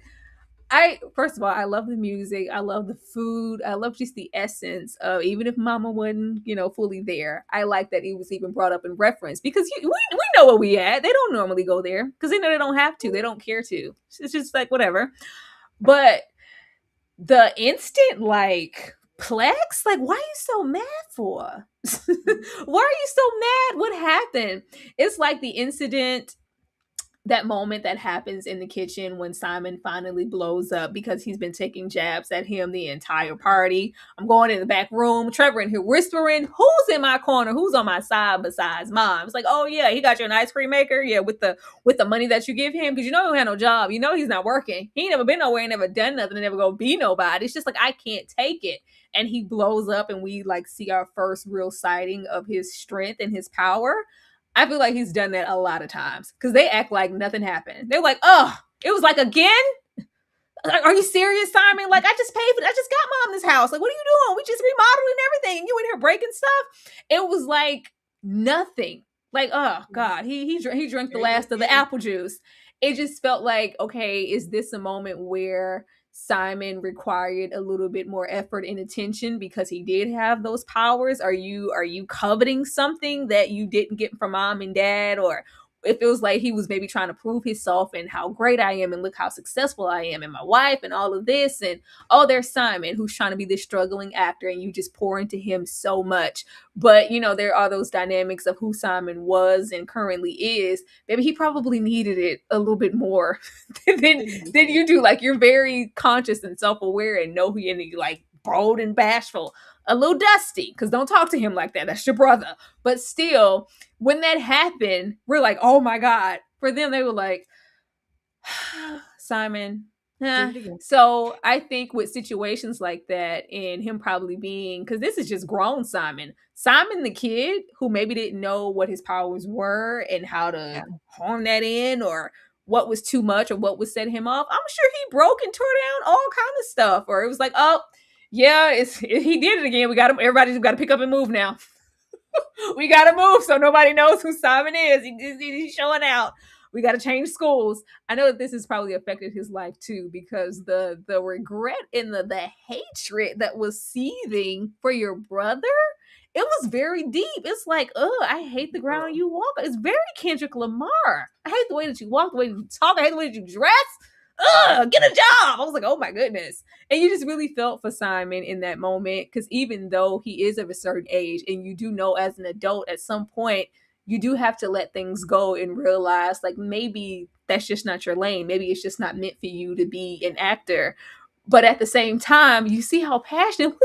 First of all, I love the music. I love the food. I love just the essence of, even if Mama wasn't, fully there, I like that it was even brought up in reference, because we know where we at. They don't normally go there because they know they don't have to. They don't care to. It's just like whatever. But the instant like Plex, like, why are you so mad for? Why are you so mad? What happened? It's like the incident, that moment that happens in the kitchen when Simon finally blows up because he's been taking jabs at him the entire party. I'm going in the back room, Trevor in here whispering, who's in my corner? Who's on my side besides Mom? It's like, oh yeah, he got you an ice cream maker. Yeah, with the money that you give him, because he don't have no job. He's not working. He ain't never been nowhere, ain't never done nothing, and never gonna be nobody. It's just like, I can't take it. And he blows up, and we like see our first real sighting of his strength and his power. I feel like he's done that a lot of times, because they act like nothing happened. They're like, oh, it was like, again? Like, are you serious, Simon? Like, I just got Mom this house. Like, what are you doing? We just remodeled and everything. You in here breaking stuff? It was like nothing. Like, oh God, he drank the last of the apple juice. It just felt like, okay, is this a moment where Simon required a little bit more effort and attention because he did have those powers? Are you coveting something that you didn't get from Mom and Dad? Or it feels like he was maybe trying to prove himself and how great I am and look how successful I am and my wife and all of this. And oh, there's Simon who's trying to be this struggling actor and you just pour into him so much. But you know, there are those dynamics of who Simon was and currently is. Maybe he probably needed it a little bit more than you do. Like, you're very conscious and self-aware and know who you're like bold and bashful, a little dusty, because don't talk to him like that. That's your brother. But still, when that happened, we're like, oh my God. For them, they were like, Simon. So I think with situations like that and him probably being, because this is just grown Simon the kid who maybe didn't know what his powers were and how to hone that in, or what was too much or what would set him off. I'm sure he broke and tore down all kind of stuff, or it was like, oh yeah, he did it again. We got him. Everybody's got to pick up and move now. We gotta move so nobody knows who Simon is. He's showing out. We gotta change schools. I know that this has probably affected his life too, because the regret and the hatred that was seething for your brother, it was very deep. It's like, oh, I hate the ground you walk. It's very Kendrick Lamar. I hate the way that you walk, the way you talk. I hate the way that you dress. Get a job. I was like, oh my goodness. And you just really felt for Simon in that moment, because even though he is of a certain age, and you do know as an adult at some point, you do have to let things go and realize, like, maybe that's just not your lane. Maybe it's just not meant for you to be an actor. But at the same time, you see how passionate.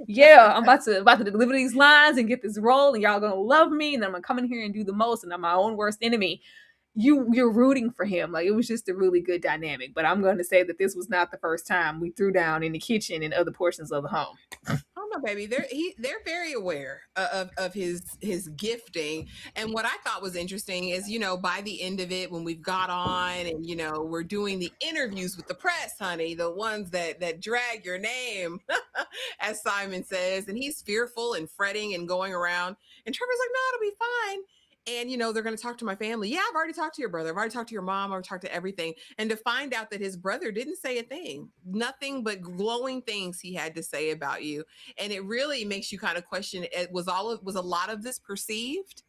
Yeah, I'm about to deliver these lines and get this role, and y'all gonna love me, and then I'm gonna come in here and do the most, and I'm my own worst enemy. You're rooting for him. Like, it was just a really good dynamic. But I'm going to say that this was not the first time we threw down in the kitchen and other portions of the home. Oh no, baby, they're very aware of his gifting. And what I thought was interesting is, by the end of it, when we've got on and we're doing the interviews with the press, honey, the ones that drag your name, as Simon says, and he's fearful and fretting and going around, and Trevor's like, no, it'll be fine. And, they're going to talk to my family. Yeah, I've already talked to your brother. I've already talked to your mom. I've already talked to everything. And to find out that his brother didn't say a thing, nothing but glowing things he had to say about you. And it really makes you kind of question, was a lot of this perceived?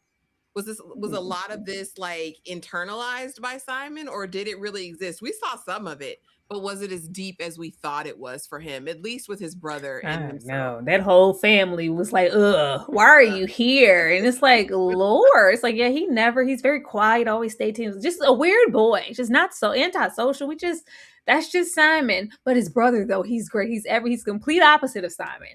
Was a lot of this like internalized by Simon, or did it really exist? We saw some of it, but was it as deep as we thought it was for him, at least with his brother and himself? No, that whole family was like, why are you here? And it's like, Lord, it's like, yeah, he's very quiet, always stay tuned. Just a weird boy, just not so antisocial. That's just Simon. But his brother, though, he's great. He's complete opposite of Simon.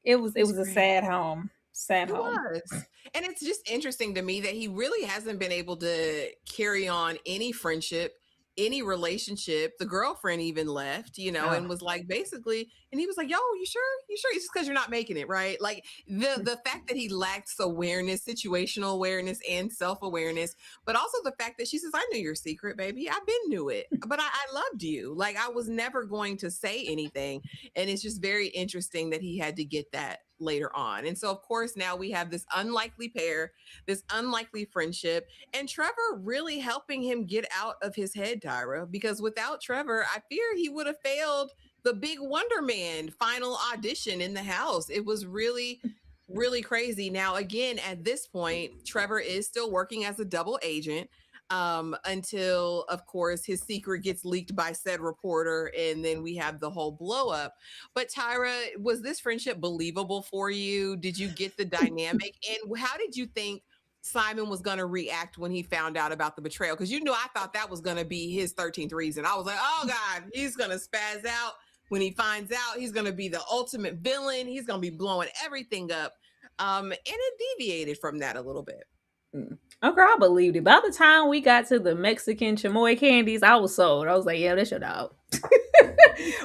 It was a sad home. Sad home. It was. And it's just interesting to me that he really hasn't been able to carry on any friendship, any relationship. The girlfriend even left, and was like, basically, and he was like, yo, you sure? It's just because you're not making it, right? Like, the fact that he lacks awareness, situational awareness and self-awareness, but also the fact that she says, I knew your secret, baby. I've been knew it, but I loved you. Like, I was never going to say anything. And it's just very interesting that he had to get that later on. And so, of course, now we have this unlikely pair, this unlikely friendship, and Trevor really helping him get out of his head, Tyra, because without Trevor, I fear he would have failed the big Wonder Man final audition in the house. It was really, really crazy. Now, again, at this point, Trevor is still working as a double agent. Until, of course, his secret gets leaked by said reporter, and then we have the whole blow up. But Tyra, was this friendship believable for you? Did you get the dynamic? And how did you think Simon was going to react when he found out about the betrayal? Because I thought that was going to be his 13th reason. I was like, oh God, he's going to spaz out when he finds out. He's going to be the ultimate villain. He's going to be blowing everything up. And it deviated from that a little bit. Okay, I believed it. By the time we got to the Mexican chamoy candies, I was sold. I was like, yeah, that's your dog.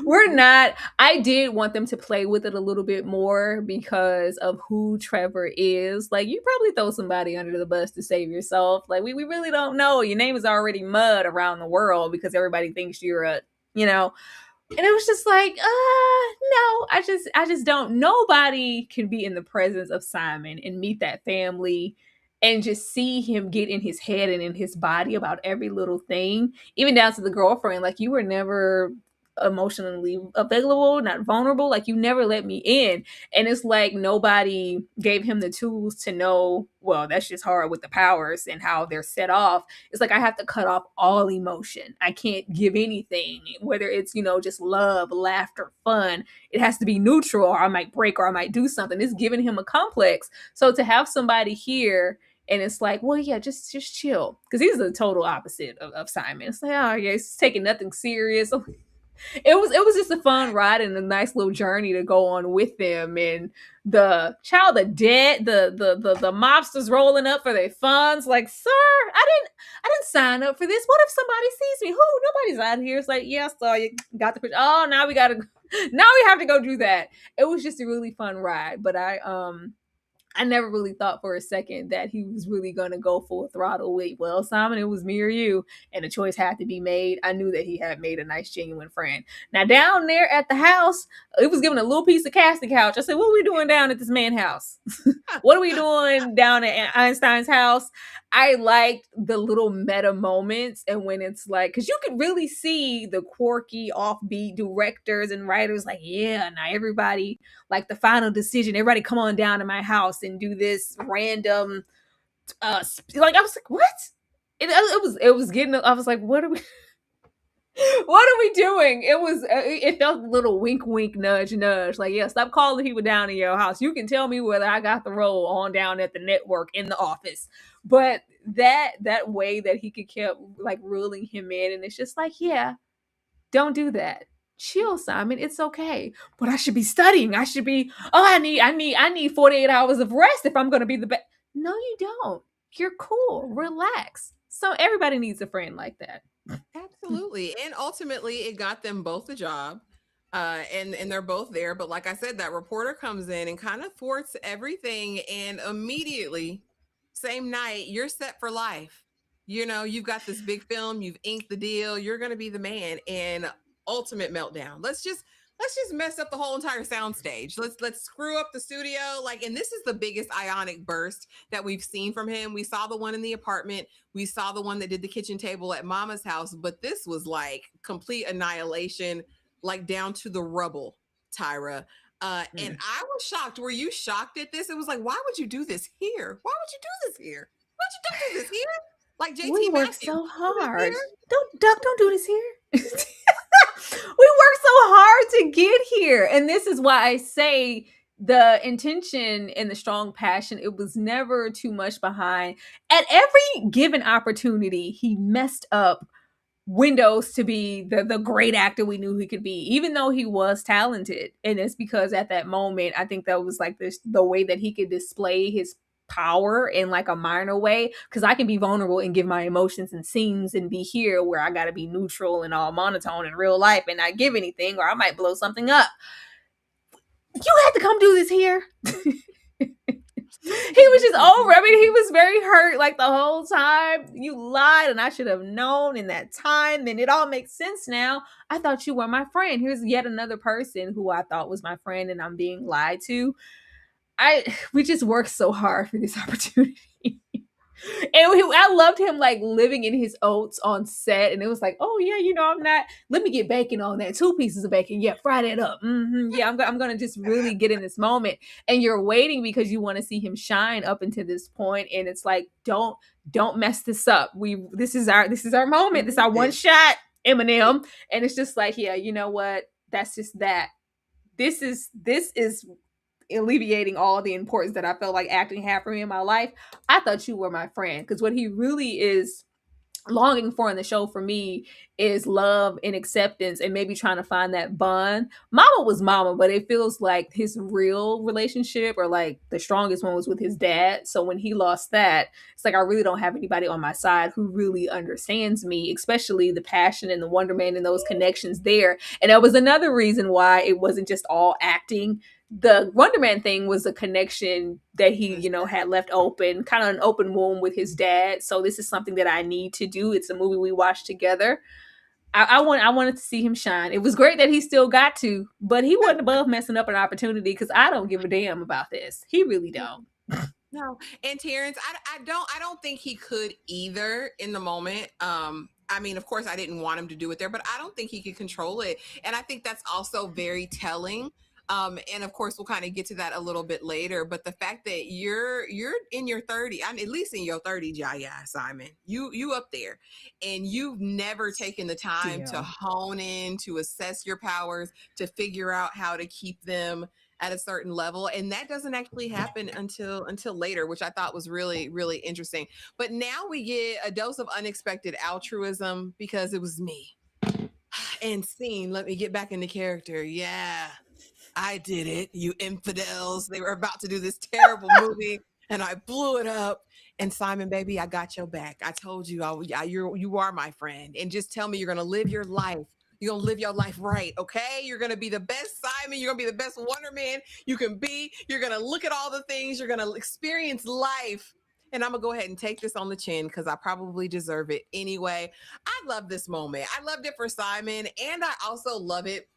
We're not. I did want them to play with it a little bit more because of who Trevor is. Like, you probably throw somebody under the bus to save yourself. Like, we really don't know. Your name is already mud around the world because everybody thinks you're a. And it was just like, no, I just don't. Nobody can be in the presence of Simon and meet that family and just see him get in his head and in his body about every little thing, even down to the girlfriend. Like, you were never emotionally available, not vulnerable. Like, you never let me in. And it's like nobody gave him the tools to know, well, that's just hard with the powers and how they're set off. It's like I have to cut off all emotion. I can't give anything, whether it's, just love, laughter, fun. It has to be neutral, or I might break, or I might do something. It's giving him a complex. So to have somebody here, and it's like, well, yeah, just chill, because he's the total opposite of Simon. It's like, oh yeah, he's taking nothing serious. It was just a fun ride and a nice little journey to go on with them. And the mobsters rolling up for their funds. Like, sir, I didn't sign up for this. What if somebody sees me? Who? Nobody's out here. It's like, yeah, so you got the picture. Oh, now we have to go do that. It was just a really fun ride. But I never really thought for a second that he was really going to go full throttle with, well, Simon, it was me or you, and a choice had to be made. I knew that he had made a nice, genuine friend. Now, down there at the house, it was given a little piece of casting couch. I said, what are we doing down at this man's house? What are we doing down at Einstein's house? I liked the little meta moments, and when it's like, because you could really see the quirky, offbeat directors and writers like, yeah, now everybody, like the final decision, everybody come on down to my house and do this random like, I was like, what? It was getting, I was like, what are we what are we doing? It felt a little wink nudge, like, yeah, stop calling people down in your house. You can tell me whether I got the role on down at the network in the office. But that way that he could keep like ruling him in, and it's just like, yeah, don't do that. Chill, Simon. It's okay. But I should be studying. I should be, I need 48 hours of rest if I'm gonna be the best. No, you don't. You're cool. Relax. So everybody needs a friend like that. Absolutely. And ultimately it got them both a job. And they're both there. But like I said, that reporter comes in and kind of thwarts everything. And immediately, same night, you're set for life. You've got this big film, you've inked the deal, you're gonna be the man. And ultimate meltdown. Let's just mess up the whole entire soundstage. Let's screw up the studio. Like, and this is the biggest ionic burst that we've seen from him. We saw the one in the apartment. We saw the one that did the kitchen table at Mama's house, but this was like complete annihilation, like down to the rubble, Tyra. And I was shocked. Were you shocked at this? It was like, why would you do this here? Why would you do this here? Why'd you don't do this here? Like JT We work Matthews, so hard. Don't do this here. We worked so hard to get here. And this is why I say the intention and the strong passion, it was never too much behind. At every given opportunity, he messed up windows to be the great actor we knew he could be, even though he was talented. And it's because at that moment, I think that was like the way that he could display his power in like a minor way, because I can be vulnerable and give my emotions in scenes and be here where I gotta be neutral and all monotone in real life and not give anything, or I might blow something up. You had to come do this here. He was just over. I mean, he was very hurt like the whole time. You lied and I should have known in that time. And it all makes sense now. I thought you were my friend. Here's yet another person who I thought was my friend and I'm being lied to. We just worked so hard for this opportunity. I loved him like living in his oats on set, and it was like, oh yeah, I'm not. Let me get bacon on that. 2 pieces of bacon, yeah, fry that up. Yeah, I'm gonna just really get in this moment. And you're waiting because you want to see him shine up until this point, and it's like, don't mess this up. This is our moment. This is our one shot, Eminem. And it's just like, yeah, you know what? That's just that. This is alleviating all the importance that I felt like acting had for me in my life. I thought you were my friend, because what he really is longing for in the show for me is love and acceptance, and maybe trying to find that bond. Mama was Mama, but it feels like his real relationship, or like the strongest one, was with his dad. So when he lost that, it's like I really don't have anybody on my side who really understands me, especially the passion and the wonderment and those connections there. And that was another reason why it wasn't just all acting. The Wonder Man thing was a connection that he, had left open, kind of an open wound with his dad. So this is something that I need to do. It's a movie we watched together. I wanted to see him shine. It was great that he still got to, but he wasn't above messing up an opportunity, because I don't give a damn about this. He really don't. No. And Terrence, I don't think he could either in the moment. I mean, of course, I didn't want him to do it there, but I don't think he could control it. And I think that's also very telling. And of course, we'll kind of get to that a little bit later. But the fact that you're in your 30s, I mean, at least in your 30s, yeah, Simon, you up there, and you've never taken the time to Still. hone in, to assess your powers, to figure out how to keep them at a certain level, and that doesn't actually happen until later, which I thought was really really interesting. But now we get a dose of unexpected altruism because it was me. And scene, let me get back into character. Yeah, I did it, you infidels. They were about to do this terrible movie and I blew it up. And Simon, baby, I got your back. I told you, you are my friend. And just tell me you're going to live your life. You're going to live your life right, okay? You're going to be the best Simon. You're going to be the best Wonder Man you can be. You're going to look at all the things. You're going to experience life. And I'm going to go ahead and take this on the chin because I probably deserve it anyway. I love this moment. I loved it for Simon. And I also love it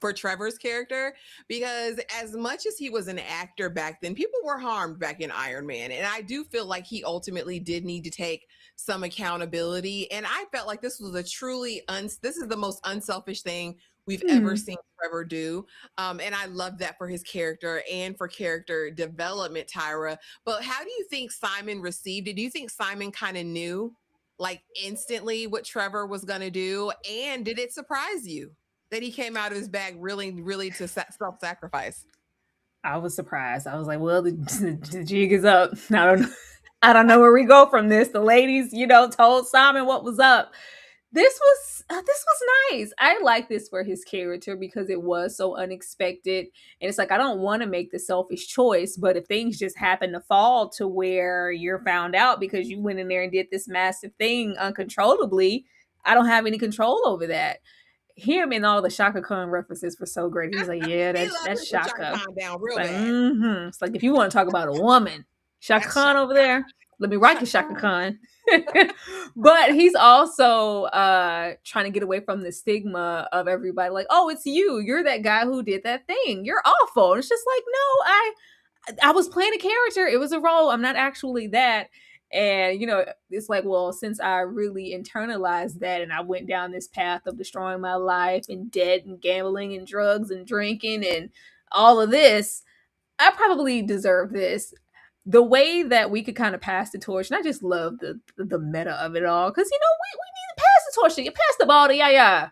for Trevor's character, because as much as he was an actor back then, people were harmed back in Iron Man. And I do feel like he ultimately did need to take some accountability. And I felt like this was a truly, this is the most unselfish thing we've ever seen Trevor do. And I love that for his character and for character development, Tyra. But how do you think Simon received it? Do you think Simon kind of knew like instantly what Trevor was going to do? And did it surprise you that he came out of his bag really, really to self-sacrifice? I was surprised. I was like, well, the jig is up. I don't know where we go from this. The ladies, told Simon what was up. This was nice. I like this for his character because it was so unexpected. And it's like, I don't want to make the selfish choice, but if things just happen to fall to where you're found out because you went in there and did this massive thing uncontrollably, I don't have any control over that. Him and all the Shaka Khan references were so great. He was like, "Yeah, He that's loved that's to put Shaka Shaka." Khan down It's real like, bad. It's like if you want to talk about a woman, Shaka That's Khan Shaka over Khan. there. Let me write you, Shaka Shaka Khan. Khan. But he's also trying to get away from the stigma of everybody. Like, oh, it's you. You're that guy who did that thing. You're awful. And it's just like, no, I was playing a character. It was a role. I'm not actually that. And, it's like, well, since I really internalized that and I went down this path of destroying my life and debt and gambling and drugs and drinking and all of this, I probably deserve this. The way that we could kind of pass the torch, and I just love the meta of it all, because we need to pass the torch. You pass the ball to Yaya.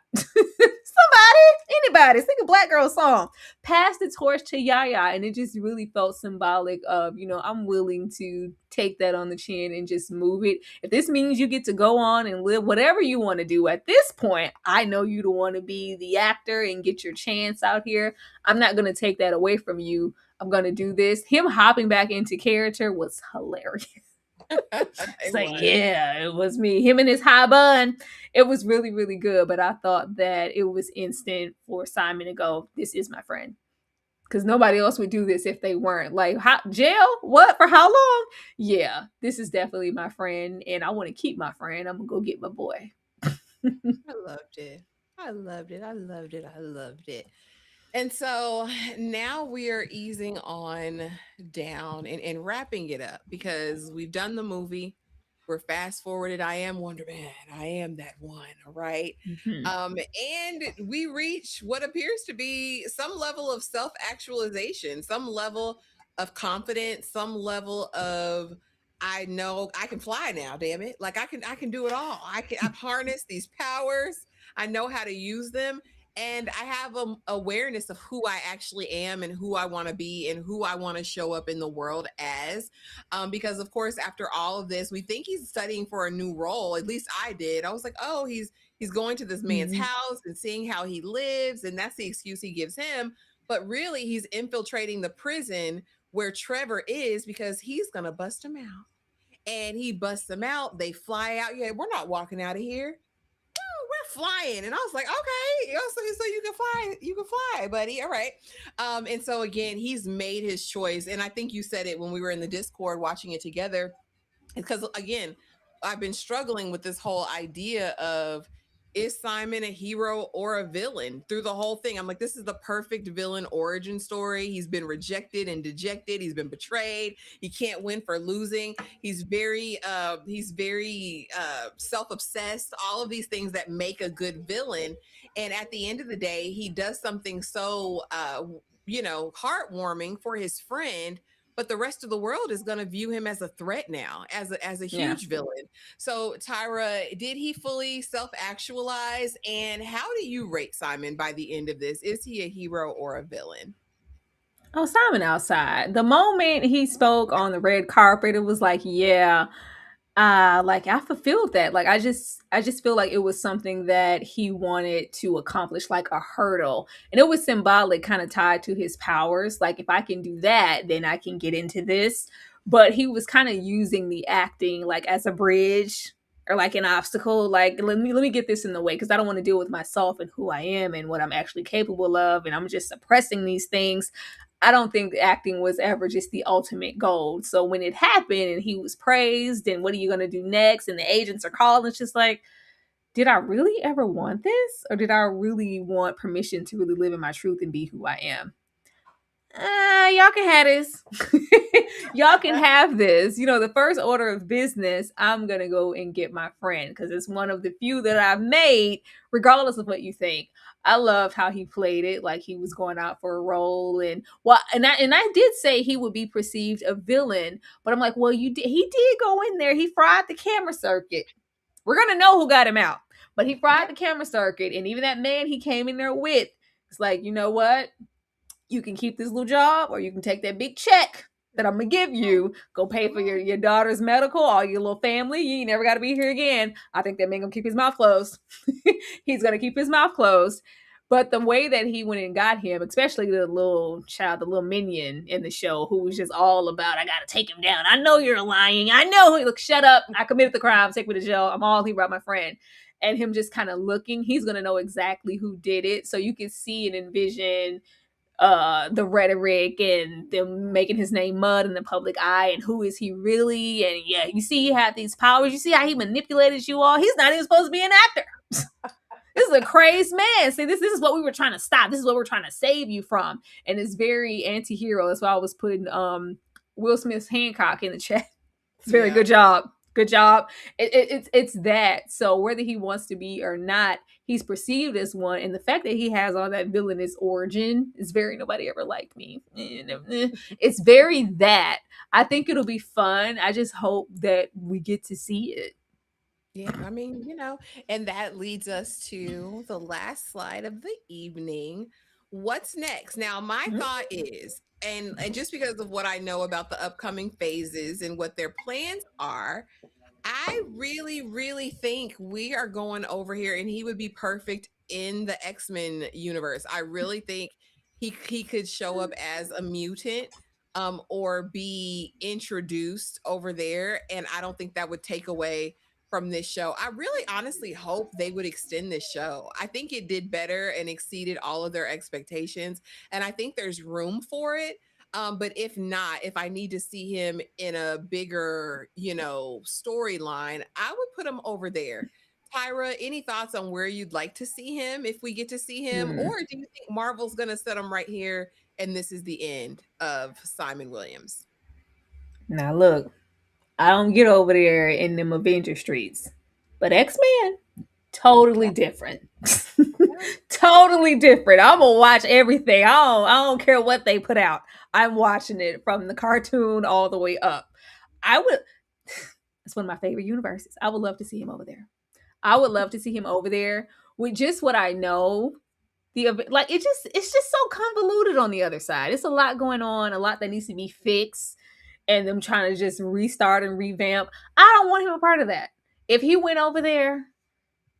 Anybody, sing a Black Girl song. Pass the torch to Yaya, and it just really felt symbolic of, I'm willing to take that on the chin and just move it. If this means you get to go on and live whatever you want to do at this point, I know you don't want to be the actor and get your chance out here. I'm not going to take that away from you. I'm going to do this. Him hopping back into character was hilarious. It's like, yeah, it was me. Him and his high bun. It was really, really good. But I thought that it was instant for Simon to go, this is my friend. Because nobody else would do this if they weren't. Like, jail? What? For how long? Yeah, this is definitely my friend. And I want to keep my friend. I'm going to go get my boy. I loved it. I loved it. I loved it. I loved it. And so now we are easing on down and wrapping it up because we've done the movie. We're fast forwarded. I am Wonder Man. I am that one. All right. Mhm. And we reach what appears to be some level of self-actualization, some level of confidence, some level of I know I can fly now, damn it. Like I can do it all. I've harnessed these powers. I know how to use them, and I have a awareness of who I actually am and who I want to be and who I want to show up in the world as. Because of course, after all of this, we think he's studying for a new role. At least I did. I was like, oh, he's going to this man's Mhm. house and seeing how he lives, and that's the excuse he gives him. But really, he's infiltrating the prison where Trevor is because he's gonna bust him out. And he busts them out. They fly out. Yeah, we're not walking out of here. We're flying. And I was like, okay, so you can fly, buddy. All right. And so again, he's made his choice. And I think you said it when we were in the Discord watching it together. Because again, I've been struggling with this whole idea of is Simon a hero or a villain through the whole thing? I'm like, this is the perfect villain origin story. He's been rejected and dejected. He's been betrayed. He can't win for losing. He's very self-obsessed, all of these things that make a good villain. And at the end of the day, he does something so heartwarming for his friend, but the rest of the world is going to view him as a threat now, as a Yeah. huge villain. So, Tyra, did he fully self-actualize? And how do you rate Simon by the end of this? Is he a hero or a villain? Oh, Simon outside. The moment he spoke on the red carpet, it was like, yeah, like I fulfilled that. Like I just feel like it was something that he wanted to accomplish, like a hurdle. And it was symbolic, kind of tied to his powers. Like if I can do that, then I can get into this. But he was kind of using the acting like as a bridge or like an obstacle. Like let me get this in the way because I don't want to deal with myself and who I am and what I'm actually capable of. And I'm just suppressing these things. I don't think acting was ever just the ultimate goal. So when it happened and he was praised, and what are you going to do next? And the agents are calling, it's just like, did I really ever want this? Or did I really want permission to really live in my truth and be who I am? Y'all can have this. Y'all can have this. You know, the first order of business, I'm going to go and get my friend because it's one of the few that I've made, regardless of what you think. I loved how he played it, like he was going out for a role, and I did say he would be perceived a villain, but I'm like, well, he did go in there, he fried the camera circuit. We're gonna know who got him out, but he fried the camera circuit, and even that man he came in there with, it's like, you know what? You can keep this little job or you can take that big check that I'm gonna give you, go pay for your daughter's medical, all your little family. You ain't never got to be here again. I think that man gonna keep his mouth closed. He's gonna keep his mouth closed. But the way that he went and got him, especially the little child, the little minion in the show, who was just all about, I gotta take him down. I know you're lying. I know. Look, shut up. I committed the crime. Take me to jail. I'm all here about my friend. And him just kind of looking, he's gonna know exactly who did it. So you can see and envision the rhetoric and them making his name mud in the public eye, and who is he really? And yeah, you see he had these powers. You see how he manipulated you all. He's not even supposed to be an actor. This is a crazed man. See, this is what we were trying to stop. This is what we're trying to save you from. And it's very anti-hero. That's why I was putting Will Smith's Hancock in the chat. It's very good job. Good job. It's that. So whether he wants to be or not, he's perceived as one. And the fact that he has all that villainous origin is very nobody ever liked me. It's very that. I think it'll be fun. I just hope that we get to see it. Yeah, I mean, and that leads us to the last slide of the evening. What's next? Now, my thought is, and just because of what I know about the upcoming phases and what their plans are, I really, really think we are going over here, and he would be perfect in the X-Men universe. I really think he could show up as a mutant, or be introduced over there, and I don't think that would take away from this show. I really honestly hope they would extend this show. I think it did better and exceeded all of their expectations, and I think there's room for it. But if not, if I need to see him in a bigger, storyline, I would put him over there. Tyra, any thoughts on where you'd like to see him if we get to see him? Or do you think Marvel's going to set him right here and this is the end of Simon Williams? Now look, I don't get over there in them Avenger streets, but X-Men, totally different. Totally different. I'm gonna watch everything. I don't care what they put out. I'm watching it from the cartoon all the way up. I would It's one of my favorite universes. I would love to see him over there. I would love to see him over there with just what I know. It's just so convoluted on the other side. It's a lot going on, a lot that needs to be fixed, and them trying to just restart and revamp. I don't want him a part of that. If he went over there,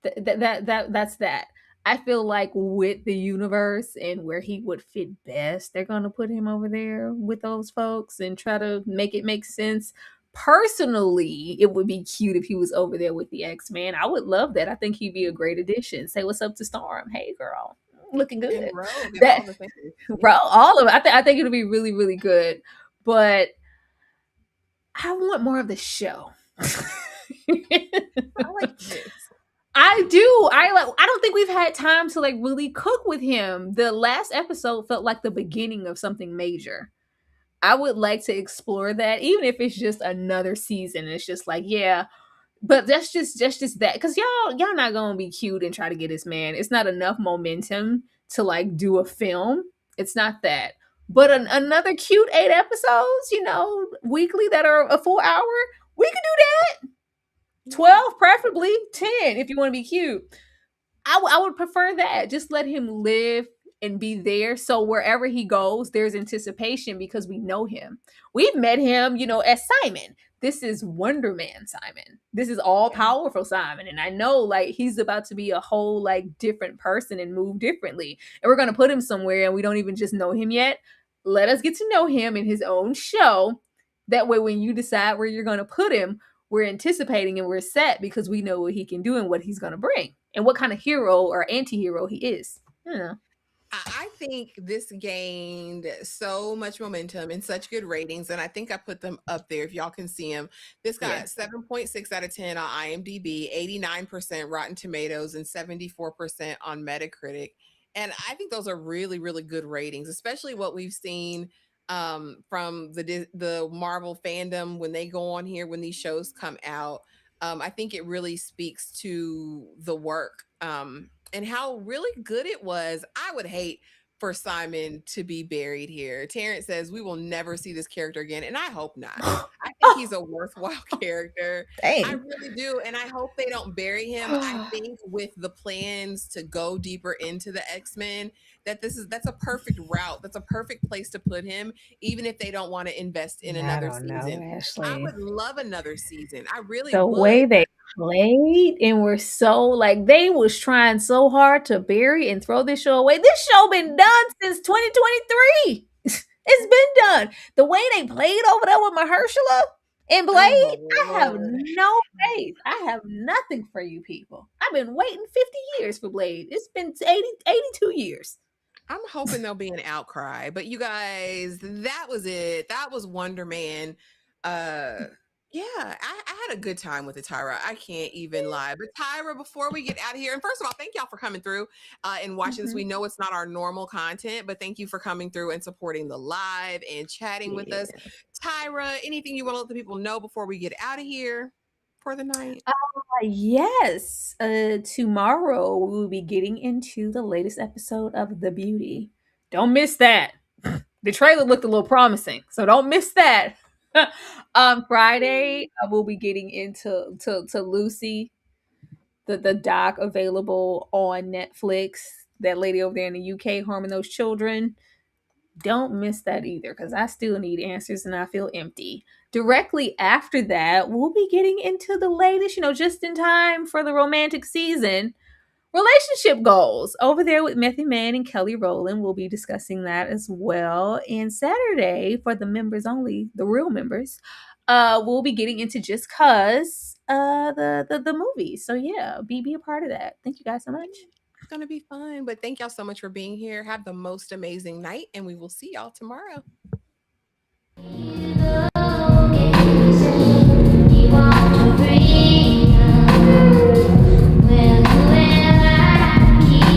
that's that. I feel like with the universe and where he would fit best, they're gonna put him over there with those folks and try to make it make sense. Personally, it would be cute if he was over there with the X-Men. I would love that. I think he'd be a great addition. Say what's up to Storm. Hey girl, looking good. And Rogue and That all the things. bro, all of it. I think it'll be really, really good. But I want more of the show. I like this. I do. I don't think we've had time to like really cook with him. The last episode felt like the beginning of something major. I would like to explore that, even if it's just another season. It's just like, yeah, but that's just that because y'all not gonna be cute and try to get this man. It's not enough momentum to like do a film. It's not that. But another cute 8 episodes, weekly that are a full hour, we could do that. 12, preferably 10 if you want to be cute. I would prefer that. Just let him live and be there. So wherever he goes, there's anticipation because we know him. We've met him, as Simon. This is Wonder Man Simon. This is all powerful Simon. And I know like he's about to be a whole like different person and move differently. And we're gonna put him somewhere and we don't even just know him yet. Let us get to know him in his own show. That way when you decide where you're gonna put him, we're anticipating and we're set because we know what he can do and what he's gonna bring and what kind of hero or anti-hero he is. I think this gained so much momentum and such good ratings, and I think I put them up there if y'all can see them. This got 7.6 out of 10 on IMDb, 89% Rotten Tomatoes, and 74% on Metacritic. And I think those are really, really good ratings, especially what we've seen from the Marvel fandom when they go on here when these shows come out. I think it really speaks to the work and how really good it was. I would hate for Simon to be buried here. Terrence says we will never see this character again, and I hope not. I think he's a worthwhile character. I Dang. really do, and I hope they don't bury him. I think with the plans to go deeper into the X-Men, that's a perfect route. That's a perfect place to put him, even if they don't want to invest in I another don't know, season. I Ashley. would love another season. I really The would. way they played and were so like they was trying so hard to bury and throw this show away. This show been done since 2023. It's been done. The way they played over there with Mahershala and Blade, Oh I have Lord. no faith. I have nothing for you people. I've been waiting 50 years for Blade. It's been 82 years. I'm hoping there'll be an outcry. But you guys, that was it. That was Wonder Man. Yeah, I had a good time with it, Tyra. I can't even lie. But Tyra, before we get out of here, and first of all, thank y'all for coming through and watching this. We know it's not our normal content, but thank you for coming through and supporting the live and chatting with us. Tyra, anything you want to let the people know before we get out of here for the night? Yes. Tomorrow we will be getting into the latest episode of The Beauty. Don't miss that. The trailer looked a little promising, so don't miss that. On Friday, we'll be getting into to Lucy, the doc available on Netflix. That lady over there in the UK harming those children. Don't miss that either, because I still need answers and I feel empty. Directly after that, we'll be getting into the latest, just in time for the romantic season. Relationship goals over there with Method Man and Kelly Rowland. We'll be discussing that as well. And Saturday, for the members only, the real members, we'll be getting into Just Cause the movie. So yeah, be a part of that. Thank you guys so much. It's going to be fun. But thank y'all so much for being here. Have the most amazing night, and we will see y'all tomorrow.